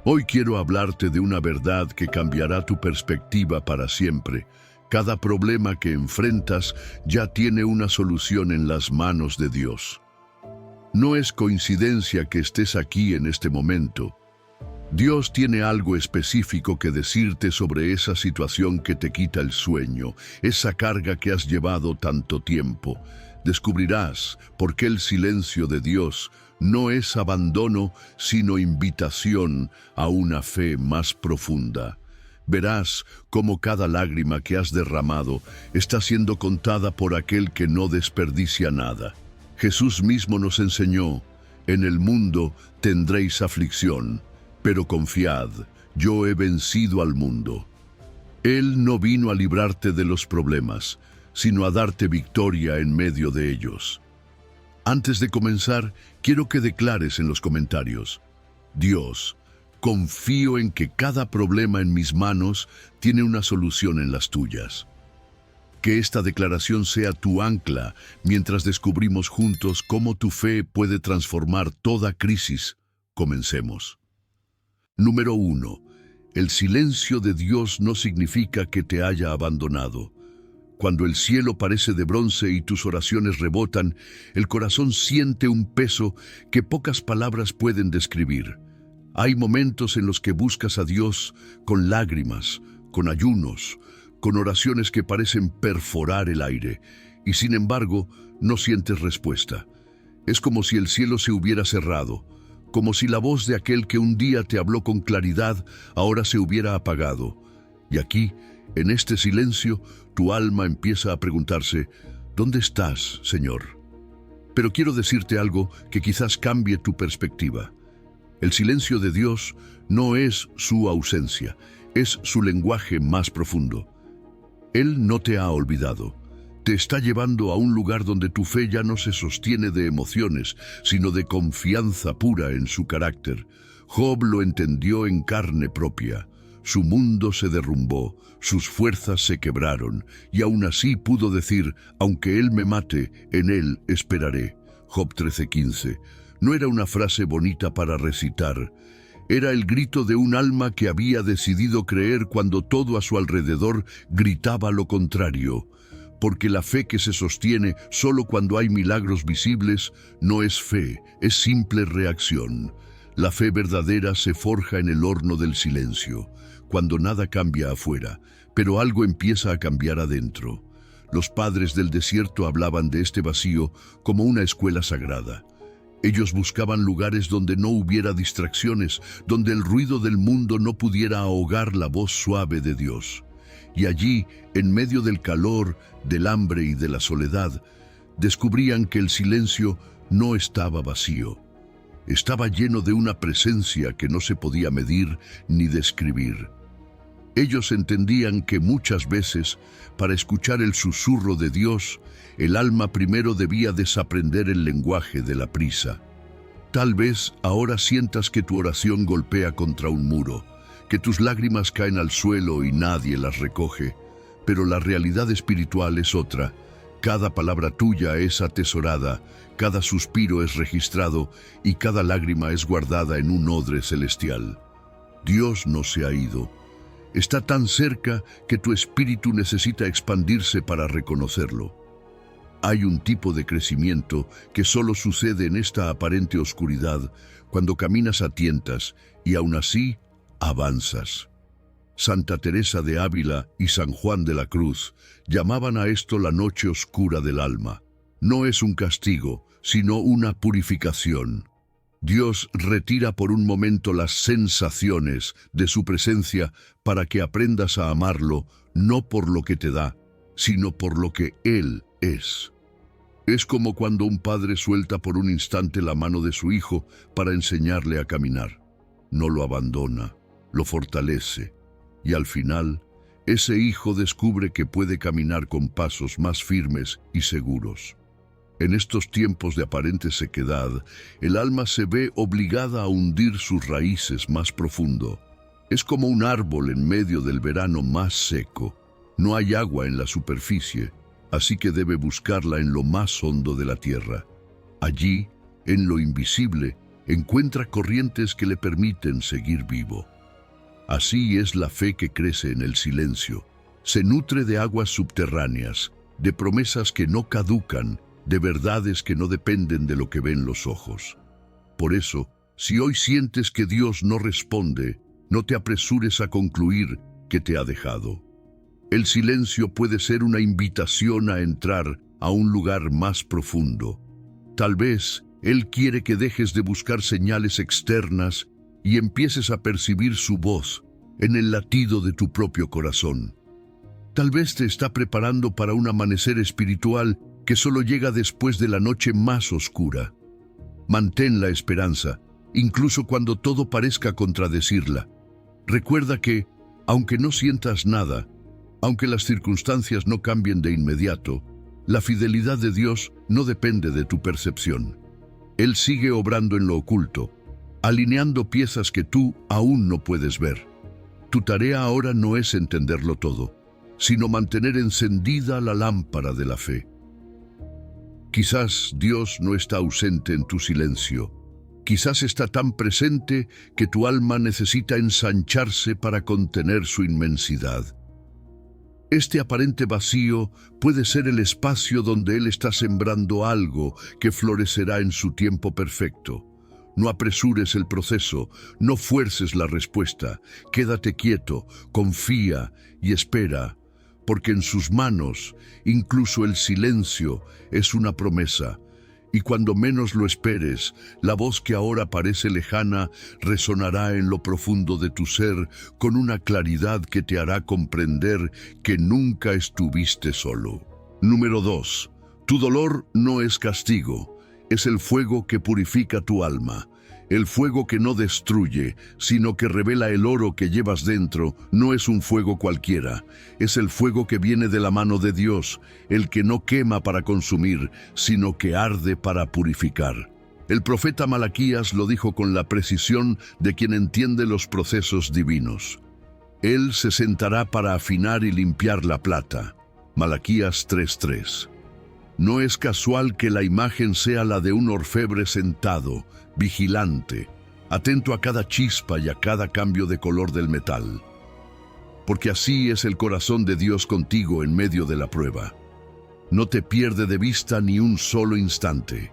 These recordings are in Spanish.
Hoy quiero hablarte de una verdad que cambiará tu perspectiva para siempre. Cada problema que enfrentas ya tiene una solución en las manos de Dios. No es coincidencia que estés aquí en este momento. Dios tiene algo específico que decirte sobre esa situación que te quita el sueño, esa carga que has llevado tanto tiempo. Descubrirás por qué el silencio de Dios no es abandono, sino invitación a una fe más profunda. Verás cómo cada lágrima que has derramado está siendo contada por aquel que no desperdicia nada. Jesús mismo nos enseñó: en el mundo tendréis aflicción, pero confiad, yo he vencido al mundo. Él no vino a librarte de los problemas, sino a darte victoria en medio de ellos. Antes de comenzar, quiero que declares en los comentarios: Dios, confío en que cada problema en mis manos tiene una solución en las tuyas. Que esta declaración sea tu ancla mientras descubrimos juntos cómo tu fe puede transformar toda crisis. Comencemos. Número 1. El silencio de Dios no significa que te haya abandonado. Cuando el cielo parece de bronce y tus oraciones rebotan, el corazón siente un peso que pocas palabras pueden describir. Hay momentos en los que buscas a Dios con lágrimas, con ayunos, con oraciones que parecen perforar el aire, y sin embargo no sientes respuesta. Es como si el cielo se hubiera cerrado, como si la voz de aquel que un día te habló con claridad ahora se hubiera apagado. Y aquí, en este silencio, tu alma empieza a preguntarse: ¿dónde estás, Señor? Pero quiero decirte algo que quizás cambie tu perspectiva. El silencio de Dios no es su ausencia, es su lenguaje más profundo. Él no te ha olvidado. Te está llevando a un lugar donde tu fe ya no se sostiene de emociones, sino de confianza pura en su carácter. Job lo entendió en carne propia. Su mundo se derrumbó, sus fuerzas se quebraron, y aún así pudo decir: aunque él me mate, en él esperaré. Job 13:15. No era una frase bonita para recitar. Era el grito de un alma que había decidido creer cuando todo a su alrededor gritaba lo contrario. Porque la fe que se sostiene solo cuando hay milagros visibles no es fe, es simple reacción. La fe verdadera se forja en el horno del silencio, cuando nada cambia afuera, pero algo empieza a cambiar adentro. Los padres del desierto hablaban de este vacío como una escuela sagrada. Ellos buscaban lugares donde no hubiera distracciones, donde el ruido del mundo no pudiera ahogar la voz suave de Dios. Y allí, en medio del calor, del hambre y de la soledad, descubrían que el silencio no estaba vacío. Estaba lleno de una presencia que no se podía medir ni describir. Ellos entendían que muchas veces, para escuchar el susurro de Dios, el alma primero debía desaprender el lenguaje de la prisa. Tal vez ahora sientas que tu oración golpea contra un muro, que tus lágrimas caen al suelo y nadie las recoge, pero la realidad espiritual es otra. Cada palabra tuya es atesorada, cada suspiro es registrado y cada lágrima es guardada en un odre celestial. Dios no se ha ido. Está tan cerca que tu espíritu necesita expandirse para reconocerlo. Hay un tipo de crecimiento que solo sucede en esta aparente oscuridad, cuando caminas a tientas y aún así avanzas. Santa Teresa de Ávila y San Juan de la Cruz llamaban a esto la noche oscura del alma. No es un castigo, sino una purificación. Dios retira por un momento las sensaciones de su presencia para que aprendas a amarlo, no por lo que te da, sino por lo que Él es. Es como cuando un padre suelta por un instante la mano de su hijo para enseñarle a caminar. No lo abandona, lo fortalece, y al final, ese hijo descubre que puede caminar con pasos más firmes y seguros. En estos tiempos de aparente sequedad, el alma se ve obligada a hundir sus raíces más profundo. Es como un árbol en medio del verano más seco. No hay agua en la superficie, así que debe buscarla en lo más hondo de la tierra. Allí, en lo invisible, encuentra corrientes que le permiten seguir vivo. Así es la fe que crece en el silencio. Se nutre de aguas subterráneas, de promesas que no caducan, de verdades que no dependen de lo que ven los ojos. Por eso, si hoy sientes que Dios no responde, no te apresures a concluir que te ha dejado. El silencio puede ser una invitación a entrar a un lugar más profundo. Tal vez Él quiere que dejes de buscar señales externas y empieces a percibir su voz en el latido de tu propio corazón. Tal vez te está preparando para un amanecer espiritual que solo llega después de la noche más oscura. Mantén la esperanza, incluso cuando todo parezca contradecirla. Recuerda que, aunque no sientas nada, aunque las circunstancias no cambien de inmediato, la fidelidad de Dios no depende de tu percepción. Él sigue obrando en lo oculto, alineando piezas que tú aún no puedes ver. Tu tarea ahora no es entenderlo todo, sino mantener encendida la lámpara de la fe. Quizás Dios no está ausente en tu silencio. Quizás está tan presente que tu alma necesita ensancharse para contener su inmensidad. Este aparente vacío puede ser el espacio donde Él está sembrando algo que florecerá en su tiempo perfecto. No apresures el proceso, no fuerces la respuesta. Quédate quieto, confía y espera, porque en sus manos, incluso el silencio es una promesa. Y cuando menos lo esperes, la voz que ahora parece lejana resonará en lo profundo de tu ser con una claridad que te hará comprender que nunca estuviste solo. Número 2. Tu dolor no es castigo, es el fuego que purifica tu alma. El fuego que no destruye, sino que revela el oro que llevas dentro, no es un fuego cualquiera. Es el fuego que viene de la mano de Dios, el que no quema para consumir, sino que arde para purificar. El profeta Malaquías lo dijo con la precisión de quien entiende los procesos divinos. Él se sentará para afinar y limpiar la plata. Malaquías 3:3. No es casual que la imagen sea la de un orfebre sentado, vigilante, atento a cada chispa y a cada cambio de color del metal. Porque así es el corazón de Dios contigo en medio de la prueba. No te pierde de vista ni un solo instante.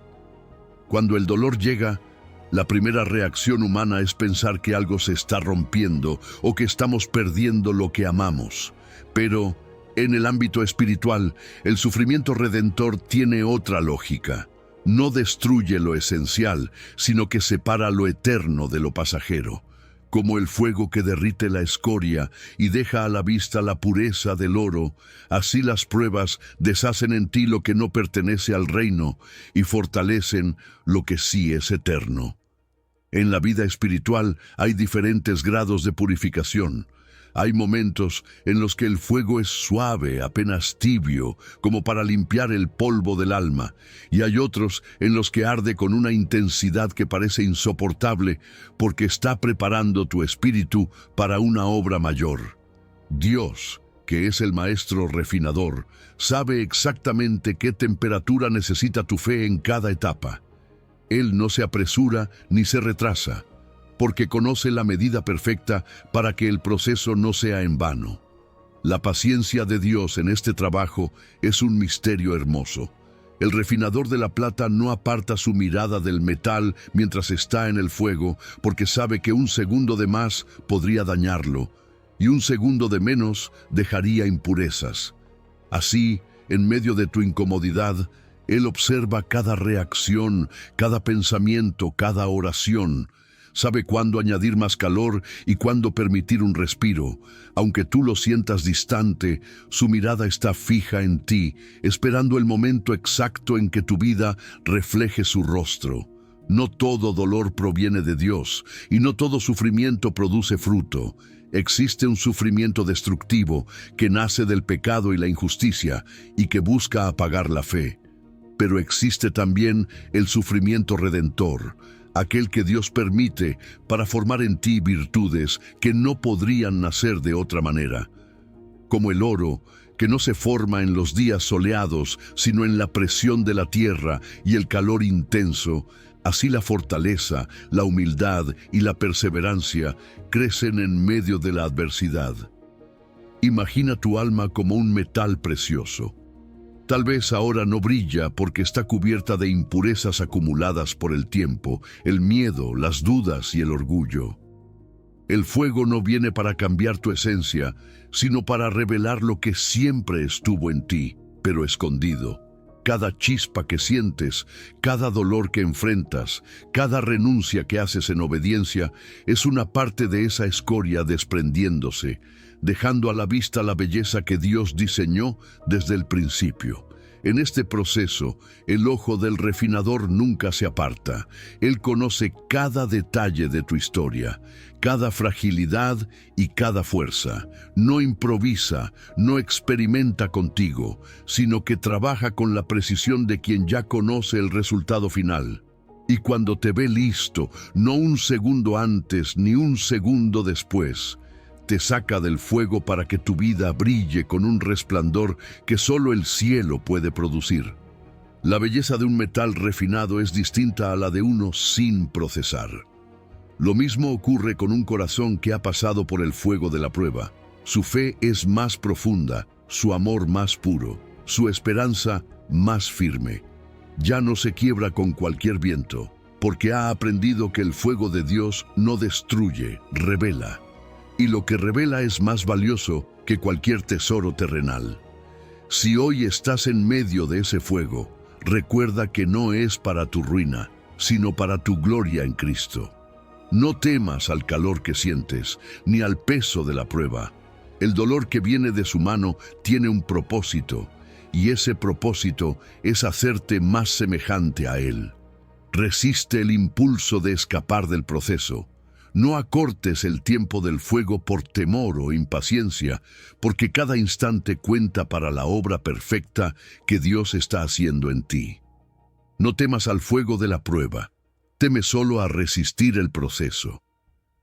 Cuando el dolor llega, la primera reacción humana es pensar que algo se está rompiendo o que estamos perdiendo lo que amamos. Pero en el ámbito espiritual, el sufrimiento redentor tiene otra lógica. No destruye lo esencial, sino que separa lo eterno de lo pasajero. Como el fuego que derrite la escoria y deja a la vista la pureza del oro, así las pruebas deshacen en ti lo que no pertenece al reino y fortalecen lo que sí es eterno. En la vida espiritual hay diferentes grados de purificación. Hay momentos en los que el fuego es suave, apenas tibio, como para limpiar el polvo del alma, y hay otros en los que arde con una intensidad que parece insoportable porque está preparando tu espíritu para una obra mayor. Dios, que es el maestro refinador, sabe exactamente qué temperatura necesita tu fe en cada etapa. Él no se apresura ni se retrasa, porque conoce la medida perfecta para que el proceso no sea en vano. La paciencia de Dios en este trabajo es un misterio hermoso. El refinador de la plata no aparta su mirada del metal mientras está en el fuego, porque sabe que un segundo de más podría dañarlo, y un segundo de menos dejaría impurezas. Así, en medio de tu incomodidad, Él observa cada reacción, cada pensamiento, cada oración. Sabe cuándo añadir más calor y cuándo permitir un respiro. Aunque tú lo sientas distante, su mirada está fija en ti, esperando el momento exacto en que tu vida refleje su rostro. No todo dolor proviene de Dios, y no todo sufrimiento produce fruto. Existe un sufrimiento destructivo que nace del pecado y la injusticia, y que busca apagar la fe. Pero existe también el sufrimiento redentor, aquel que Dios permite para formar en ti virtudes que no podrían nacer de otra manera. Como el oro, que no se forma en los días soleados, sino en la presión de la tierra y el calor intenso, Así la fortaleza, la humildad y la perseverancia crecen en medio de la adversidad. Imagina tu alma como un metal precioso. Tal vez ahora no brilla porque está cubierta de impurezas acumuladas por el tiempo, el miedo, las dudas y el orgullo. El fuego no viene para cambiar tu esencia, sino para revelar lo que siempre estuvo en ti, pero escondido. Cada chispa que sientes, cada dolor que enfrentas, cada renuncia que haces en obediencia, es una parte de esa escoria desprendiéndose, dejando a la vista la belleza que Dios diseñó desde el principio. En este proceso, el ojo del refinador nunca se aparta. Él conoce cada detalle de tu historia, cada fragilidad y cada fuerza. No improvisa, no experimenta contigo, sino que trabaja con la precisión de quien ya conoce el resultado final. Y cuando te ve listo, no un segundo antes ni un segundo después, te saca del fuego para que tu vida brille con un resplandor que solo el cielo puede producir. La belleza de un metal refinado es distinta a la de uno sin procesar. Lo mismo ocurre con un corazón que ha pasado por el fuego de la prueba. Su fe es más profunda, su amor más puro, su esperanza más firme. Ya no se quiebra con cualquier viento, porque ha aprendido que el fuego de Dios no destruye, revela. Y lo que revela es más valioso que cualquier tesoro terrenal. Si hoy estás en medio de ese fuego, recuerda que no es para tu ruina, sino para tu gloria en Cristo. No temas al calor que sientes, ni al peso de la prueba. El dolor que viene de su mano tiene un propósito, y ese propósito es hacerte más semejante a Él. Resiste el impulso de escapar del proceso. No acortes el tiempo del fuego por temor o impaciencia, porque cada instante cuenta para la obra perfecta que Dios está haciendo en ti. No temas al fuego de la prueba, teme solo a resistir el proceso.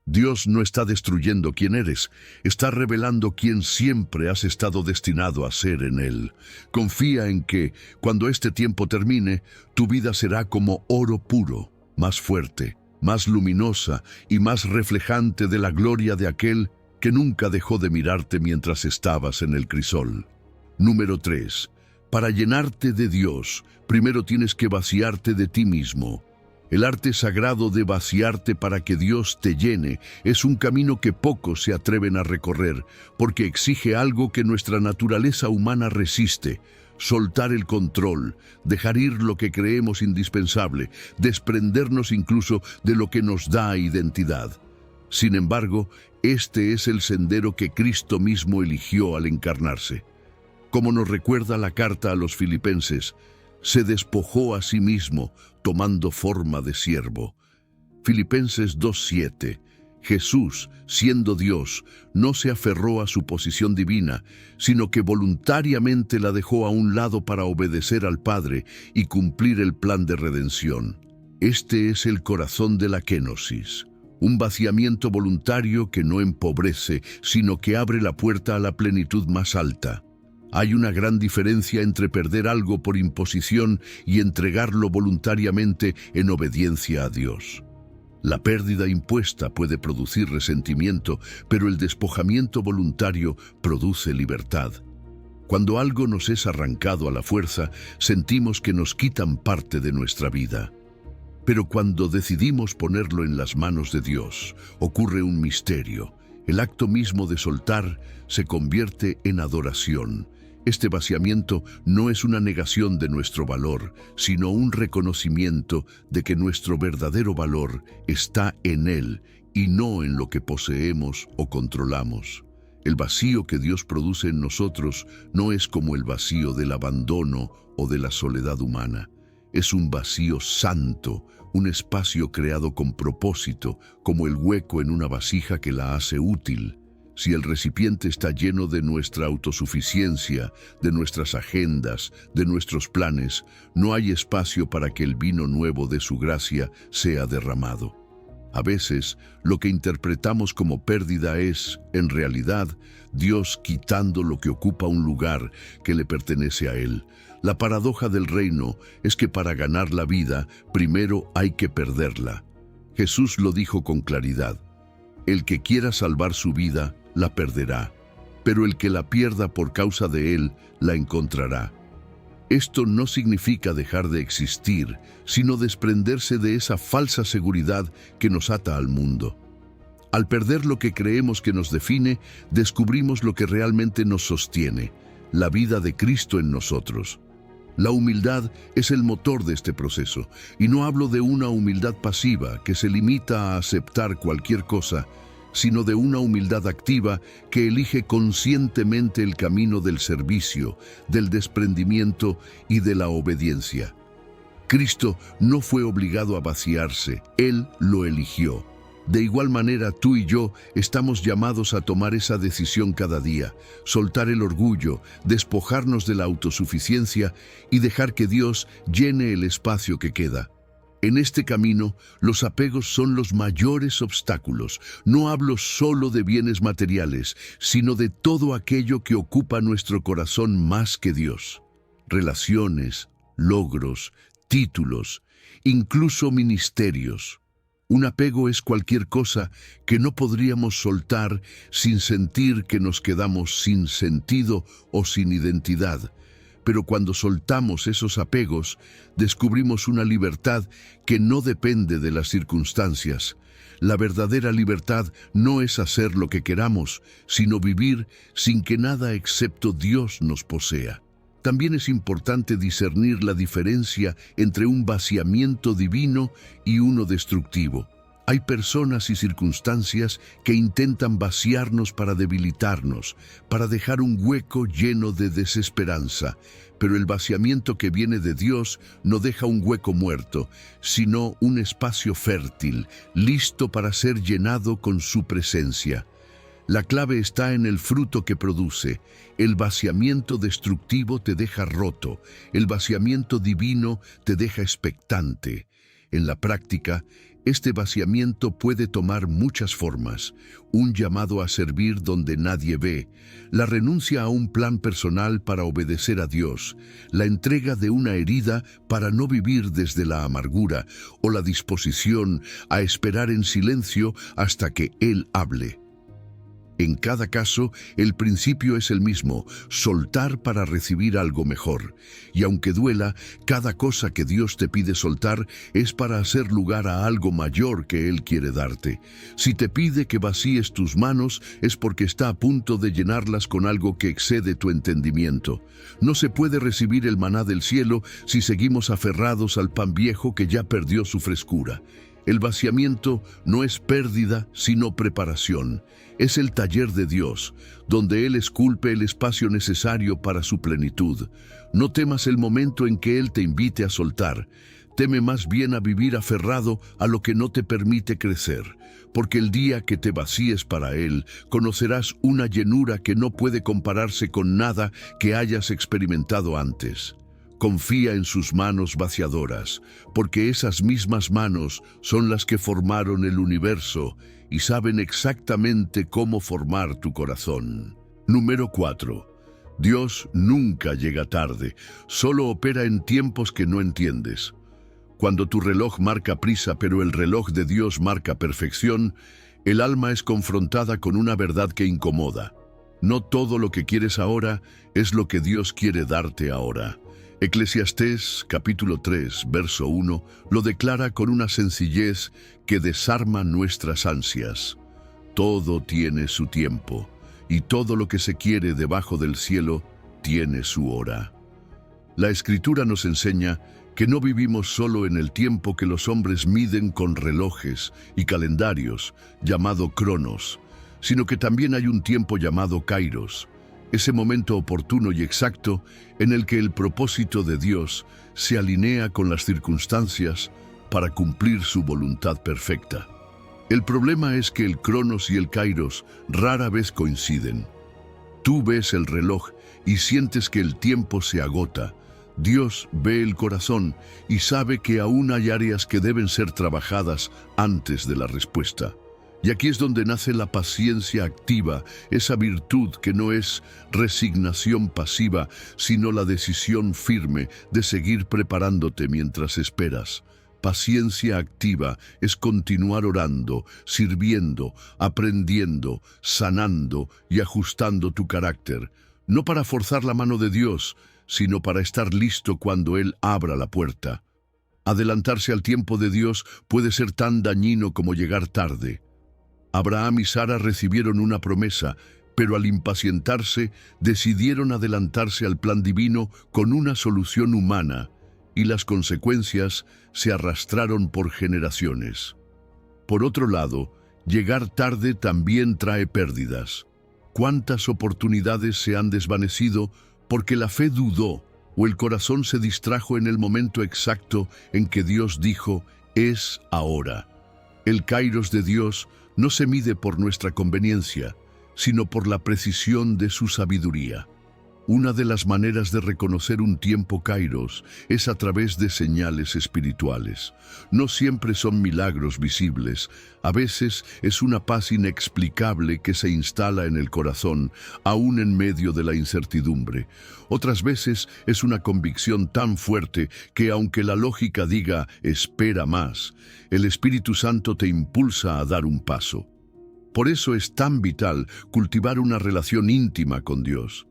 Dios no está destruyendo quién eres, está revelando quién siempre has estado destinado a ser en Él. Confía en que, cuando este tiempo termine, tu vida será como oro puro, más fuerte, más luminosa y más reflejante de la gloria de aquel que nunca dejó de mirarte mientras estabas en el crisol. Número 3. Para llenarte de Dios, primero tienes que vaciarte de ti mismo. El arte sagrado de vaciarte para que Dios te llene es un camino que pocos se atreven a recorrer, porque exige algo que nuestra naturaleza humana resiste: soltar el control, dejar ir lo que creemos indispensable, desprendernos incluso de lo que nos da identidad. Sin embargo, este es el sendero que Cristo mismo eligió al encarnarse. Como nos recuerda la carta a los Filipenses, se despojó a sí mismo, tomando forma de siervo. Filipenses 2:7. Jesús, siendo Dios, no se aferró a su posición divina, sino que voluntariamente la dejó a un lado para obedecer al Padre y cumplir el plan de redención. Este es el corazón de la kénosis, un vaciamiento voluntario que no empobrece, sino que abre la puerta a la plenitud más alta. Hay una gran diferencia entre perder algo por imposición y entregarlo voluntariamente en obediencia a Dios. La pérdida impuesta puede producir resentimiento, pero el despojamiento voluntario produce libertad. Cuando algo nos es arrancado a la fuerza, sentimos que nos quitan parte de nuestra vida. Pero cuando decidimos ponerlo en las manos de Dios, ocurre un misterio. El acto mismo de soltar se convierte en adoración. Este vaciamiento no es una negación de nuestro valor, sino un reconocimiento de que nuestro verdadero valor está en Él y no en lo que poseemos o controlamos. El vacío que Dios produce en nosotros no es como el vacío del abandono o de la soledad humana. Es un vacío santo, un espacio creado con propósito, como el hueco en una vasija que la hace útil. Si el recipiente está lleno de nuestra autosuficiencia, de nuestras agendas, de nuestros planes, no hay espacio para que el vino nuevo de su gracia sea derramado. A veces, lo que interpretamos como pérdida es, en realidad, Dios quitando lo que ocupa un lugar que le pertenece a Él, La paradoja del reino es que para ganar la vida, primero hay que perderla. Jesús lo dijo con claridad: el que quiera salvar su vida, la perderá, pero el que la pierda por causa de él, la encontrará. Esto no significa dejar de existir, sino desprenderse de esa falsa seguridad que nos ata al mundo. Al perder lo que creemos que nos define, descubrimos lo que realmente nos sostiene: la vida de Cristo en nosotros. La humildad es el motor de este proceso, y no hablo de una humildad pasiva que se limita a aceptar cualquier cosa, sino de una humildad activa que elige conscientemente el camino del servicio, del desprendimiento y de la obediencia. Cristo no fue obligado a vaciarse, Él lo eligió. De igual manera, tú y yo estamos llamados a tomar esa decisión cada día, soltar el orgullo, despojarnos de la autosuficiencia y dejar que Dios llene el espacio que queda. En este camino, los apegos son los mayores obstáculos. No hablo solo de bienes materiales, sino de todo aquello que ocupa nuestro corazón más que Dios. Relaciones, logros, títulos, incluso ministerios. Un apego es cualquier cosa que no podríamos soltar sin sentir que nos quedamos sin sentido o sin identidad. Pero cuando soltamos esos apegos, descubrimos una libertad que no depende de las circunstancias. La verdadera libertad no es hacer lo que queramos, sino vivir sin que nada excepto Dios nos posea. También es importante discernir la diferencia entre un vaciamiento divino y uno destructivo. Hay personas y circunstancias que intentan vaciarnos para debilitarnos, para dejar un hueco lleno de desesperanza. Pero el vaciamiento que viene de Dios no deja un hueco muerto, sino un espacio fértil, listo para ser llenado con su presencia. La clave está en el fruto que produce. El vaciamiento destructivo te deja roto, el vaciamiento divino te deja expectante. En la práctica, este vaciamiento puede tomar muchas formas: un llamado a servir donde nadie ve, la renuncia a un plan personal para obedecer a Dios, la entrega de una herida para no vivir desde la amargura, o la disposición a esperar en silencio hasta que Él hable. En cada caso, el principio es el mismo: soltar para recibir algo mejor. Y aunque duela, cada cosa que Dios te pide soltar es para hacer lugar a algo mayor que Él quiere darte. Si te pide que vacíes tus manos, es porque está a punto de llenarlas con algo que excede tu entendimiento. No se puede recibir el maná del cielo si seguimos aferrados al pan viejo que ya perdió su frescura. El vaciamiento no es pérdida, sino preparación. Es el taller de Dios, donde Él esculpe el espacio necesario para su plenitud. No temas el momento en que Él te invite a soltar. Teme más bien a vivir aferrado a lo que no te permite crecer, porque el día que te vacíes para Él, conocerás una llenura que no puede compararse con nada que hayas experimentado antes. Confía en sus manos vaciadoras, porque esas mismas manos son las que formaron el universo y saben exactamente cómo formar tu corazón. Número 4. Dios nunca llega tarde, solo opera en tiempos que no entiendes. Cuando tu reloj marca prisa, pero el reloj de Dios marca perfección, el alma es confrontada con una verdad que incomoda. No todo lo que quieres ahora es lo que Dios quiere darte ahora. Eclesiastés capítulo 3, verso 1, lo declara con una sencillez que desarma nuestras ansias. Todo tiene su tiempo, y todo lo que se quiere debajo del cielo tiene su hora. La Escritura nos enseña que no vivimos solo en el tiempo que los hombres miden con relojes y calendarios, llamado Cronos, sino que también hay un tiempo llamado Kairos, ese momento oportuno y exacto en el que el propósito de Dios se alinea con las circunstancias para cumplir su voluntad perfecta. El problema es que el Cronos y el Kairos rara vez coinciden. Tú ves el reloj y sientes que el tiempo se agota. Dios ve el corazón y sabe que aún hay áreas que deben ser trabajadas antes de la respuesta. Y aquí es donde nace la paciencia activa, esa virtud que no es resignación pasiva, sino la decisión firme de seguir preparándote mientras esperas. Paciencia activa es continuar orando, sirviendo, aprendiendo, sanando y ajustando tu carácter, no para forzar la mano de Dios, sino para estar listo cuando Él abra la puerta. Adelantarse al tiempo de Dios puede ser tan dañino como llegar tarde. Abraham y Sara recibieron una promesa, pero al impacientarse decidieron adelantarse al plan divino con una solución humana, y las consecuencias se arrastraron por generaciones. Por otro lado, llegar tarde también trae pérdidas. ¿Cuántas oportunidades se han desvanecido porque la fe dudó o el corazón se distrajo en el momento exacto en que Dios dijo, es ahora? El kairos de Dios no se mide por nuestra conveniencia, sino por la precisión de su sabiduría. Una de las maneras de reconocer un tiempo kairos es a través de señales espirituales. No siempre son milagros visibles, a veces es una paz inexplicable que se instala en el corazón, aún en medio de la incertidumbre. Otras veces es una convicción tan fuerte que aunque la lógica diga espera más, el Espíritu Santo te impulsa a dar un paso. Por eso es tan vital cultivar una relación íntima con Dios,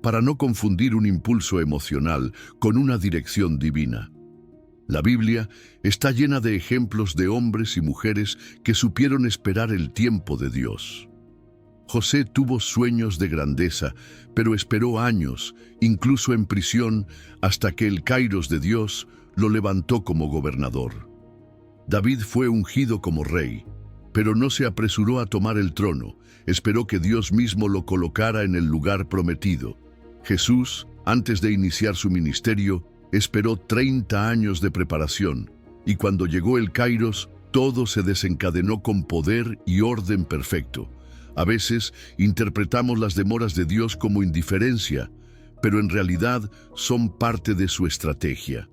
para no confundir un impulso emocional con una dirección divina. La Biblia está llena de ejemplos de hombres y mujeres que supieron esperar el tiempo de Dios. José tuvo sueños de grandeza, pero esperó años, incluso en prisión, hasta que el kairos de Dios lo levantó como gobernador. David fue ungido como rey, pero no se apresuró a tomar el trono, esperó que Dios mismo lo colocara en el lugar prometido. Jesús, antes de iniciar su ministerio, esperó 30 años de preparación, y cuando llegó el kairos, todo se desencadenó con poder y orden perfecto. A veces interpretamos las demoras de Dios como indiferencia, pero en realidad son parte de su estrategia.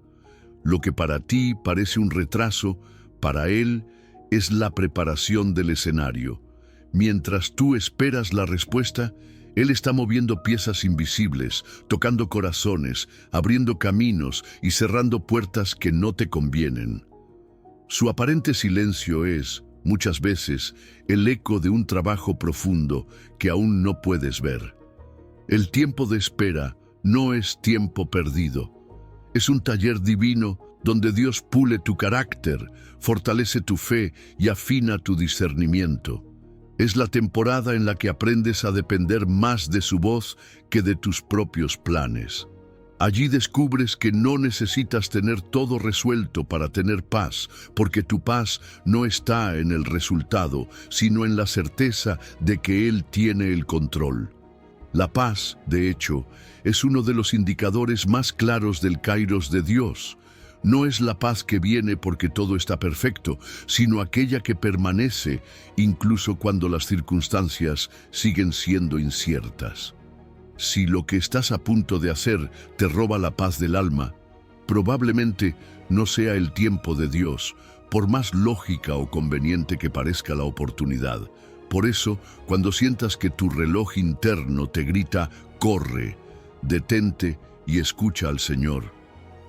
Lo que para ti parece un retraso, para Él es la preparación del escenario. Mientras tú esperas la respuesta, Él está moviendo piezas invisibles, tocando corazones, abriendo caminos y cerrando puertas que no te convienen. Su aparente silencio es, muchas veces, el eco de un trabajo profundo que aún no puedes ver. El tiempo de espera no es tiempo perdido. Es un taller divino donde Dios pule tu carácter, fortalece tu fe y afina tu discernimiento. Es la temporada en la que aprendes a depender más de su voz que de tus propios planes. Allí descubres que no necesitas tener todo resuelto para tener paz, porque tu paz no está en el resultado, sino en la certeza de que Él tiene el control. La paz, de hecho, es uno de los indicadores más claros del kairos de Dios. No es la paz que viene porque todo está perfecto, sino aquella que permanece incluso cuando las circunstancias siguen siendo inciertas. Si lo que estás a punto de hacer te roba la paz del alma, probablemente no sea el tiempo de Dios, por más lógica o conveniente que parezca la oportunidad. Por eso, cuando sientas que tu reloj interno te grita, corre, detente y escucha al Señor.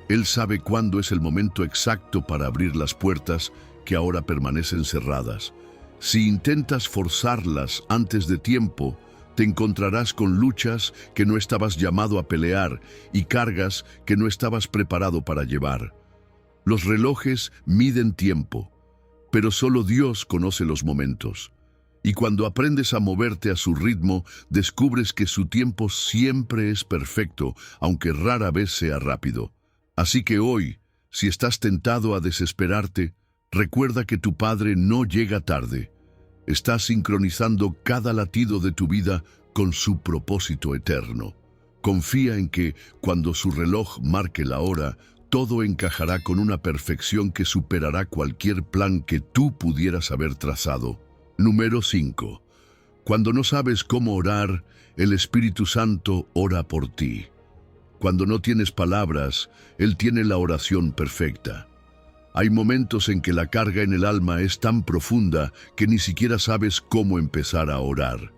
Él sabe cuándo es el momento exacto para abrir las puertas que ahora permanecen cerradas. Si intentas forzarlas antes de tiempo, te encontrarás con luchas que no estabas llamado a pelear y cargas que no estabas preparado para llevar. Los relojes miden tiempo, pero solo Dios conoce los momentos. Y cuando aprendes a moverte a su ritmo, descubres que su tiempo siempre es perfecto, aunque rara vez sea rápido. Así que hoy, si estás tentado a desesperarte, recuerda que tu Padre no llega tarde. Estás sincronizando cada latido de tu vida con su propósito eterno. Confía en que, cuando su reloj marque la hora, todo encajará con una perfección que superará cualquier plan que tú pudieras haber trazado. Número 5. Cuando no sabes cómo orar, el Espíritu Santo ora por ti. Cuando no tienes palabras, Él tiene la oración perfecta. Hay momentos en que la carga en el alma es tan profunda que ni siquiera sabes cómo empezar a orar.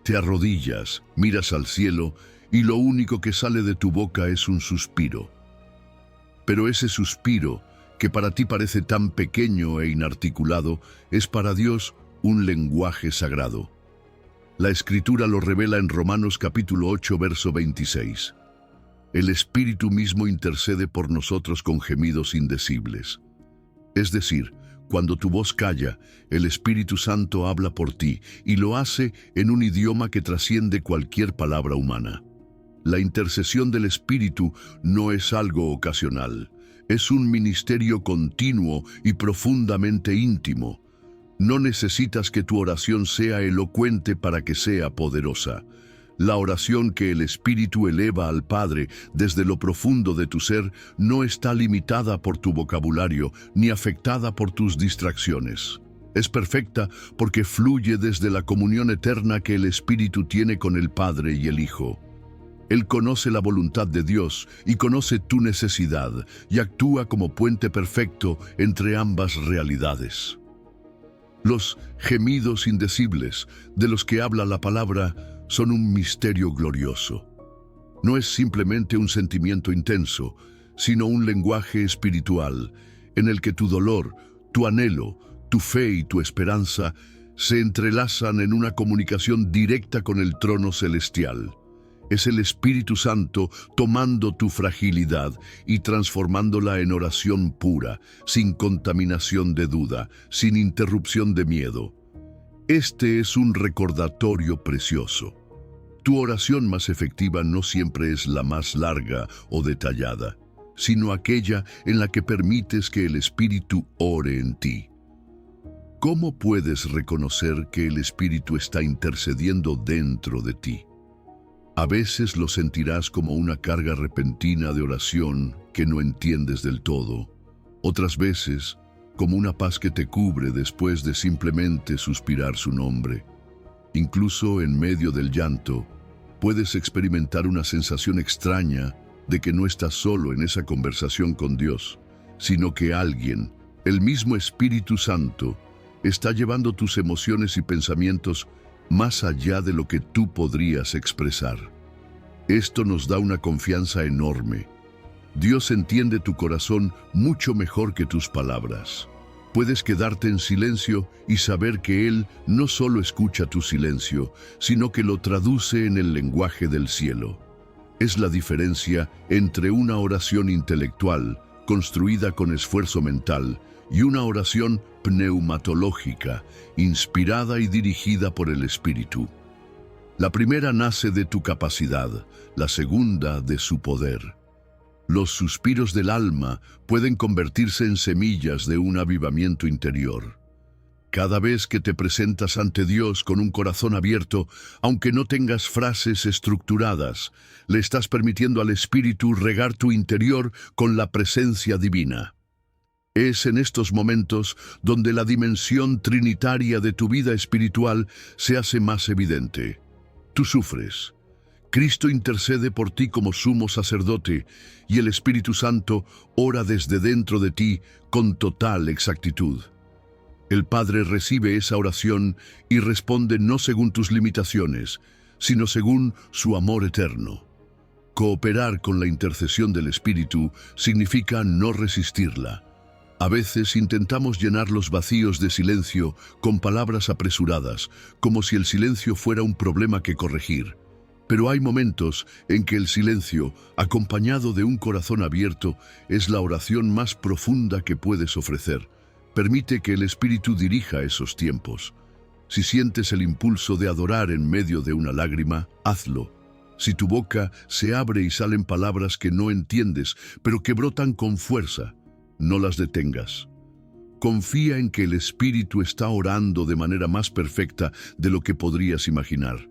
Te arrodillas, miras al cielo y lo único que sale de tu boca es un suspiro. Pero ese suspiro, que para ti parece tan pequeño e inarticulado, es para Dios un lenguaje sagrado. La Escritura lo revela en Romanos capítulo 8, verso 26. El Espíritu mismo intercede por nosotros con gemidos indecibles. Es decir, cuando tu voz calla, el Espíritu Santo habla por ti y lo hace en un idioma que trasciende cualquier palabra humana. La intercesión del Espíritu no es algo ocasional, es un ministerio continuo y profundamente íntimo. No necesitas que tu oración sea elocuente para que sea poderosa. La oración que el Espíritu eleva al Padre desde lo profundo de tu ser no está limitada por tu vocabulario ni afectada por tus distracciones. Es perfecta porque fluye desde la comunión eterna que el Espíritu tiene con el Padre y el Hijo. Él conoce la voluntad de Dios y conoce tu necesidad y actúa como puente perfecto entre ambas realidades. Los gemidos indecibles de los que habla la palabra son un misterio glorioso. No es simplemente un sentimiento intenso, sino un lenguaje espiritual en el que tu dolor, tu anhelo, tu fe y tu esperanza se entrelazan en una comunicación directa con el trono celestial. Es el Espíritu Santo tomando tu fragilidad y transformándola en oración pura, sin contaminación de duda, sin interrupción de miedo. Este es un recordatorio precioso. Tu oración más efectiva no siempre es la más larga o detallada, sino aquella en la que permites que el Espíritu ore en ti. ¿Cómo puedes reconocer que el Espíritu está intercediendo dentro de ti? A veces lo sentirás como una carga repentina de oración que no entiendes del todo. Otras veces, como una paz que te cubre después de simplemente suspirar su nombre. Incluso en medio del llanto, puedes experimentar una sensación extraña de que no estás solo en esa conversación con Dios, sino que alguien, el mismo Espíritu Santo, está llevando tus emociones y pensamientos más allá de lo que tú podrías expresar. Esto nos da una confianza enorme. Dios entiende tu corazón mucho mejor que tus palabras. Puedes quedarte en silencio y saber que Él no solo escucha tu silencio, sino que lo traduce en el lenguaje del cielo. Es la diferencia entre una oración intelectual, construida con esfuerzo mental, y una oración pneumatológica, inspirada y dirigida por el Espíritu. La primera nace de tu capacidad, la segunda de su poder. Los suspiros del alma pueden convertirse en semillas de un avivamiento interior. Cada vez que te presentas ante Dios con un corazón abierto, aunque no tengas frases estructuradas, le estás permitiendo al Espíritu regar tu interior con la presencia divina. Es en estos momentos donde la dimensión trinitaria de tu vida espiritual se hace más evidente. Tú sufres. Cristo intercede por ti como sumo sacerdote y el Espíritu Santo ora desde dentro de ti con total exactitud. El Padre recibe esa oración y responde no según tus limitaciones, sino según su amor eterno. Cooperar con la intercesión del Espíritu significa no resistirla. A veces intentamos llenar los vacíos de silencio con palabras apresuradas, como si el silencio fuera un problema que corregir. Pero hay momentos en que el silencio, acompañado de un corazón abierto, es la oración más profunda que puedes ofrecer. Permite que el Espíritu dirija esos tiempos. Si sientes el impulso de adorar en medio de una lágrima, hazlo. Si tu boca se abre y salen palabras que no entiendes, pero que brotan con fuerza, no las detengas. Confía en que el Espíritu está orando de manera más perfecta de lo que podrías imaginar.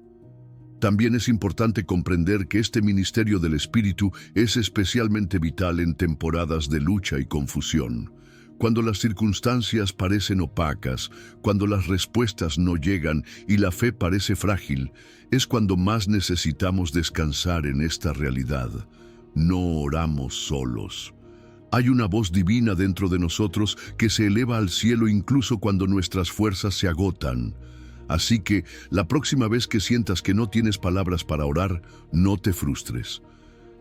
También es importante comprender que este ministerio del Espíritu es especialmente vital en temporadas de lucha y confusión. Cuando las circunstancias parecen opacas, cuando las respuestas no llegan y la fe parece frágil, es cuando más necesitamos descansar en esta realidad. No oramos solos. Hay una voz divina dentro de nosotros que se eleva al cielo incluso cuando nuestras fuerzas se agotan. Así que, la próxima vez que sientas que no tienes palabras para orar, no te frustres.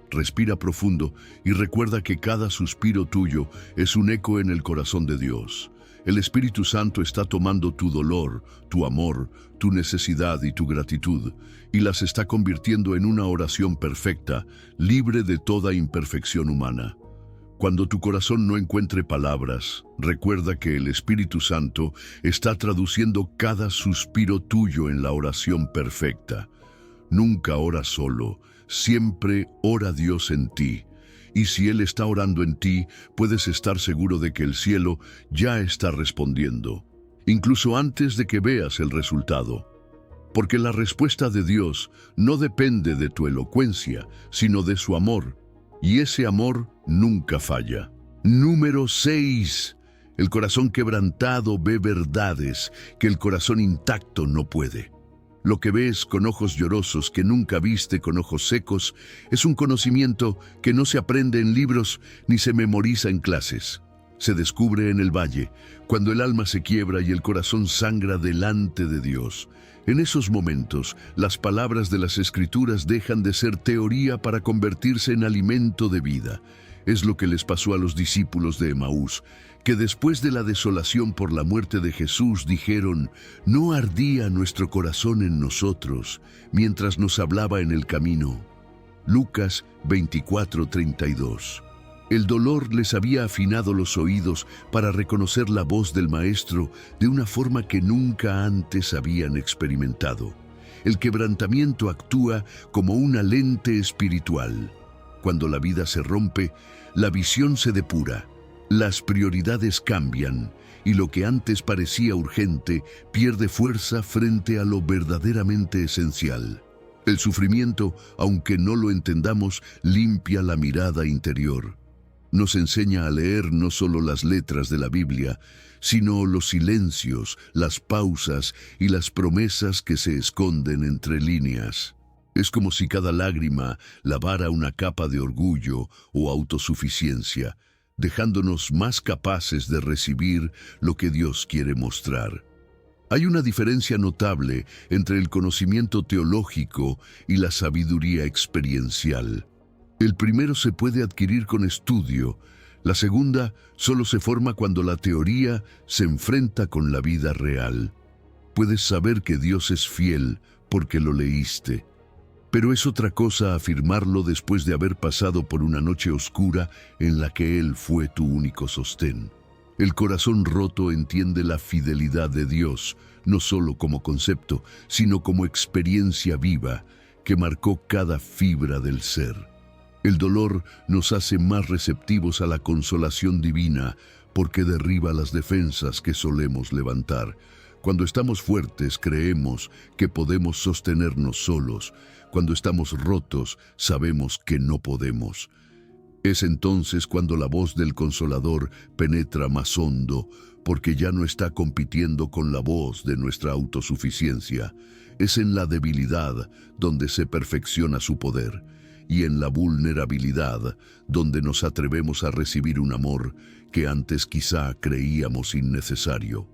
Respira profundo y recuerda que cada suspiro tuyo es un eco en el corazón de Dios. El Espíritu Santo está tomando tu dolor, tu amor, tu necesidad y tu gratitud, y las está convirtiendo en una oración perfecta, libre de toda imperfección humana. Cuando tu corazón no encuentre palabras, recuerda que el Espíritu Santo está traduciendo cada suspiro tuyo en la oración perfecta. Nunca ora solo, siempre ora Dios en ti. Y si Él está orando en ti, puedes estar seguro de que el cielo ya está respondiendo, incluso antes de que veas el resultado. Porque la respuesta de Dios no depende de tu elocuencia, sino de su amor, y ese amor nunca falla. Número 6. El corazón quebrantado ve verdades que el corazón intacto no puede. Lo que ves con ojos llorosos que nunca viste con ojos secos es un conocimiento que no se aprende en libros ni se memoriza en clases. Se descubre en el valle, cuando el alma se quiebra y el corazón sangra delante de Dios. En esos momentos, las palabras de las Escrituras dejan de ser teoría para convertirse en alimento de vida. Es lo que les pasó a los discípulos de Emaús, que después de la desolación por la muerte de Jesús dijeron: «¿No ardía nuestro corazón en nosotros mientras nos hablaba en el camino?». Lucas 24:32. El dolor les había afinado los oídos para reconocer la voz del Maestro de una forma que nunca antes habían experimentado. El quebrantamiento actúa como una lente espiritual. Cuando la vida se rompe, la visión se depura. Las prioridades cambian y lo que antes parecía urgente pierde fuerza frente a lo verdaderamente esencial. El sufrimiento, aunque no lo entendamos, limpia la mirada interior. Nos enseña a leer no solo las letras de la Biblia, sino los silencios, las pausas y las promesas que se esconden entre líneas. Es como si cada lágrima lavara una capa de orgullo o autosuficiencia, dejándonos más capaces de recibir lo que Dios quiere mostrar. Hay una diferencia notable entre el conocimiento teológico y la sabiduría experiencial. El primero se puede adquirir con estudio, la segunda solo se forma cuando la teoría se enfrenta con la vida real. Puedes saber que Dios es fiel porque lo leíste. Pero es otra cosa afirmarlo después de haber pasado por una noche oscura en la que Él fue tu único sostén. El corazón roto entiende la fidelidad de Dios, no solo como concepto, sino como experiencia viva que marcó cada fibra del ser. El dolor nos hace más receptivos a la consolación divina porque derriba las defensas que solemos levantar. Cuando estamos fuertes, creemos que podemos sostenernos solos. Cuando estamos rotos, sabemos que no podemos. Es entonces cuando la voz del Consolador penetra más hondo, porque ya no está compitiendo con la voz de nuestra autosuficiencia. Es en la debilidad donde se perfecciona su poder, y en la vulnerabilidad donde nos atrevemos a recibir un amor que antes quizá creíamos innecesario.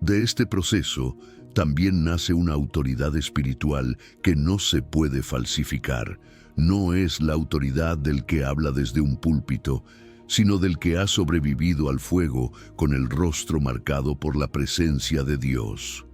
De este proceso también nace una autoridad espiritual que no se puede falsificar. No es la autoridad del que habla desde un púlpito, sino del que ha sobrevivido al fuego con el rostro marcado por la presencia de Dios.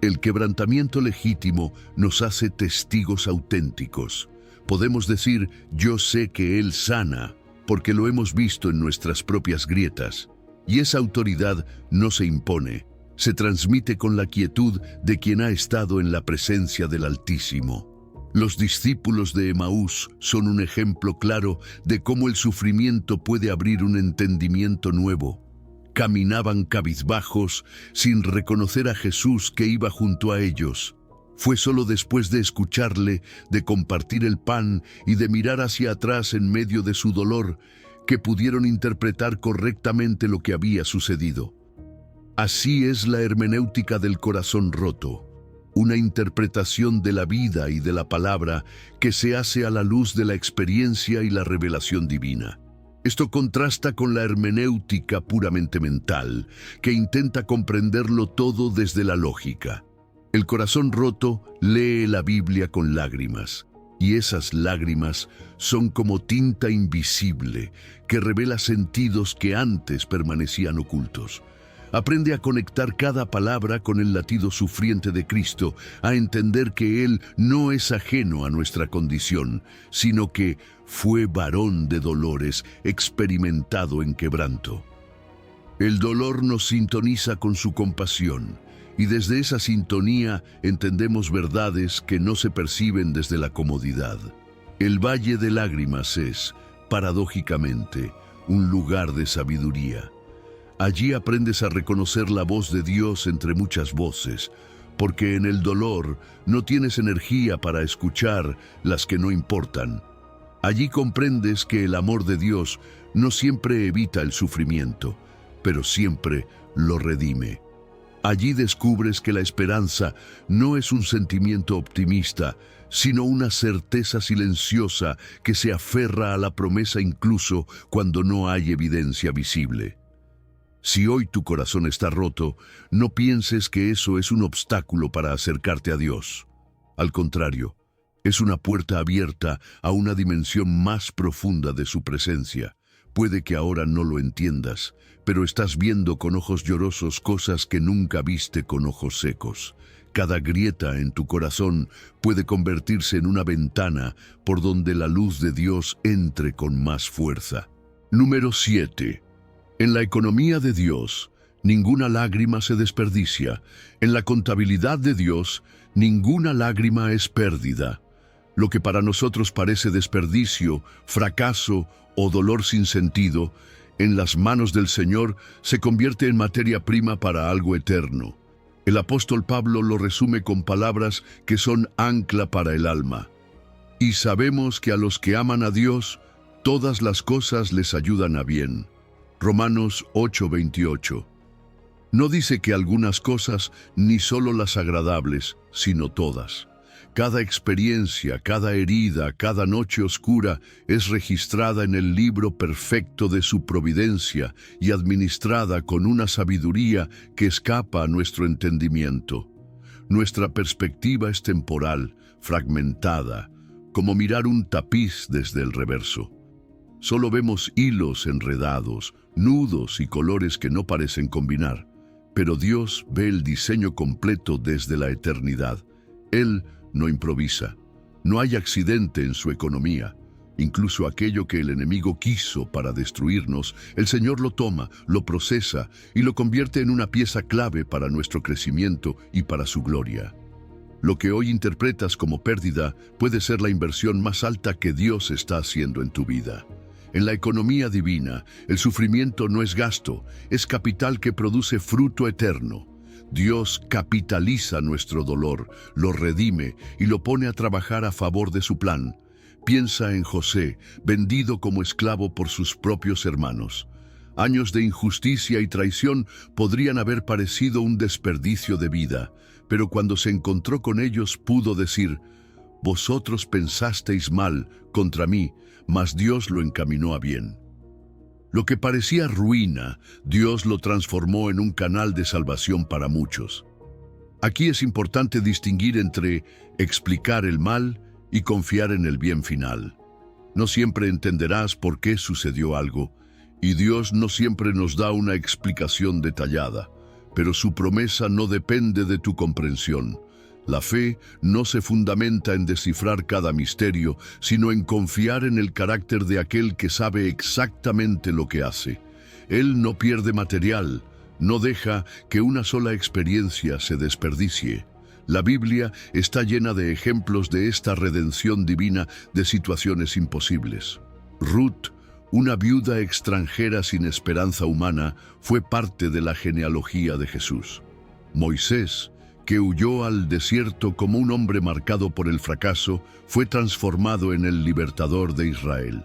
El quebrantamiento legítimo nos hace testigos auténticos. Podemos decir: yo sé que Él sana, porque lo hemos visto en nuestras propias grietas. Y esa autoridad no se impone, se transmite con la quietud de quien ha estado en la presencia del Altísimo. Los discípulos de Emaús son un ejemplo claro de cómo el sufrimiento puede abrir un entendimiento nuevo. Caminaban cabizbajos sin reconocer a Jesús que iba junto a ellos. Fue solo después de escucharle, de compartir el pan y de mirar hacia atrás en medio de su dolor, que pudieron interpretar correctamente lo que había sucedido. Así es la hermenéutica del corazón roto, una interpretación de la vida y de la palabra que se hace a la luz de la experiencia y la revelación divina. Esto contrasta con la hermenéutica puramente mental, que intenta comprenderlo todo desde la lógica. El corazón roto lee la Biblia con lágrimas, y esas lágrimas son como tinta invisible que revela sentidos que antes permanecían ocultos. Aprende a conectar cada palabra con el latido sufriente de Cristo, a entender que Él no es ajeno a nuestra condición, sino que fue varón de dolores, experimentado en quebranto. El dolor nos sintoniza con su compasión, y desde esa sintonía entendemos verdades que no se perciben desde la comodidad. El Valle de Lágrimas es, paradójicamente, un lugar de sabiduría. Allí aprendes a reconocer la voz de Dios entre muchas voces, porque en el dolor no tienes energía para escuchar las que no importan. Allí comprendes que el amor de Dios no siempre evita el sufrimiento, pero siempre lo redime. Allí descubres que la esperanza no es un sentimiento optimista, sino una certeza silenciosa que se aferra a la promesa incluso cuando no hay evidencia visible. Si hoy tu corazón está roto, no pienses que eso es un obstáculo para acercarte a Dios. Al contrario, es una puerta abierta a una dimensión más profunda de su presencia. Puede que ahora no lo entiendas, pero estás viendo con ojos llorosos cosas que nunca viste con ojos secos. Cada grieta en tu corazón puede convertirse en una ventana por donde la luz de Dios entre con más fuerza. Número 7. En la economía de Dios, ninguna lágrima se desperdicia. En la contabilidad de Dios, ninguna lágrima es pérdida. Lo que para nosotros parece desperdicio, fracaso o dolor sin sentido, en las manos del Señor se convierte en materia prima para algo eterno. El apóstol Pablo lo resume con palabras que son ancla para el alma. Y sabemos que a los que aman a Dios, todas las cosas les ayudan a bien. Romanos 8:28. No dice que algunas cosas, ni solo las agradables, sino todas. Cada experiencia, cada herida, cada noche oscura es registrada en el libro perfecto de su providencia y administrada con una sabiduría que escapa a nuestro entendimiento. Nuestra perspectiva es temporal, fragmentada, como mirar un tapiz desde el reverso. Solo vemos hilos enredados, nudos y colores que no parecen combinar, pero Dios ve el diseño completo desde la eternidad. Él no improvisa. No hay accidente en su economía. Incluso aquello que el enemigo quiso para destruirnos, el Señor lo toma, lo procesa y lo convierte en una pieza clave para nuestro crecimiento y para su gloria. Lo que hoy interpretas como pérdida puede ser la inversión más alta que Dios está haciendo en tu vida. En la economía divina, el sufrimiento no es gasto, es capital que produce fruto eterno. Dios capitaliza nuestro dolor, lo redime y lo pone a trabajar a favor de su plan. Piensa en José, vendido como esclavo por sus propios hermanos. Años de injusticia y traición podrían haber parecido un desperdicio de vida, pero cuando se encontró con ellos pudo decir: «Vosotros pensasteis mal contra mí, mas Dios lo encaminó a bien». Lo que parecía ruina, Dios lo transformó en un canal de salvación para muchos. Aquí es importante distinguir entre explicar el mal y confiar en el bien final. No siempre entenderás por qué sucedió algo, y Dios no siempre nos da una explicación detallada, pero su promesa no depende de tu comprensión. La fe no se fundamenta en descifrar cada misterio, sino en confiar en el carácter de aquel que sabe exactamente lo que hace. Él no pierde material, no deja que una sola experiencia se desperdicie. La Biblia está llena de ejemplos de esta redención divina de situaciones imposibles. Ruth, una viuda extranjera sin esperanza humana, fue parte de la genealogía de Jesús. Moisés, que huyó al desierto como un hombre marcado por el fracaso, fue transformado en el libertador de Israel.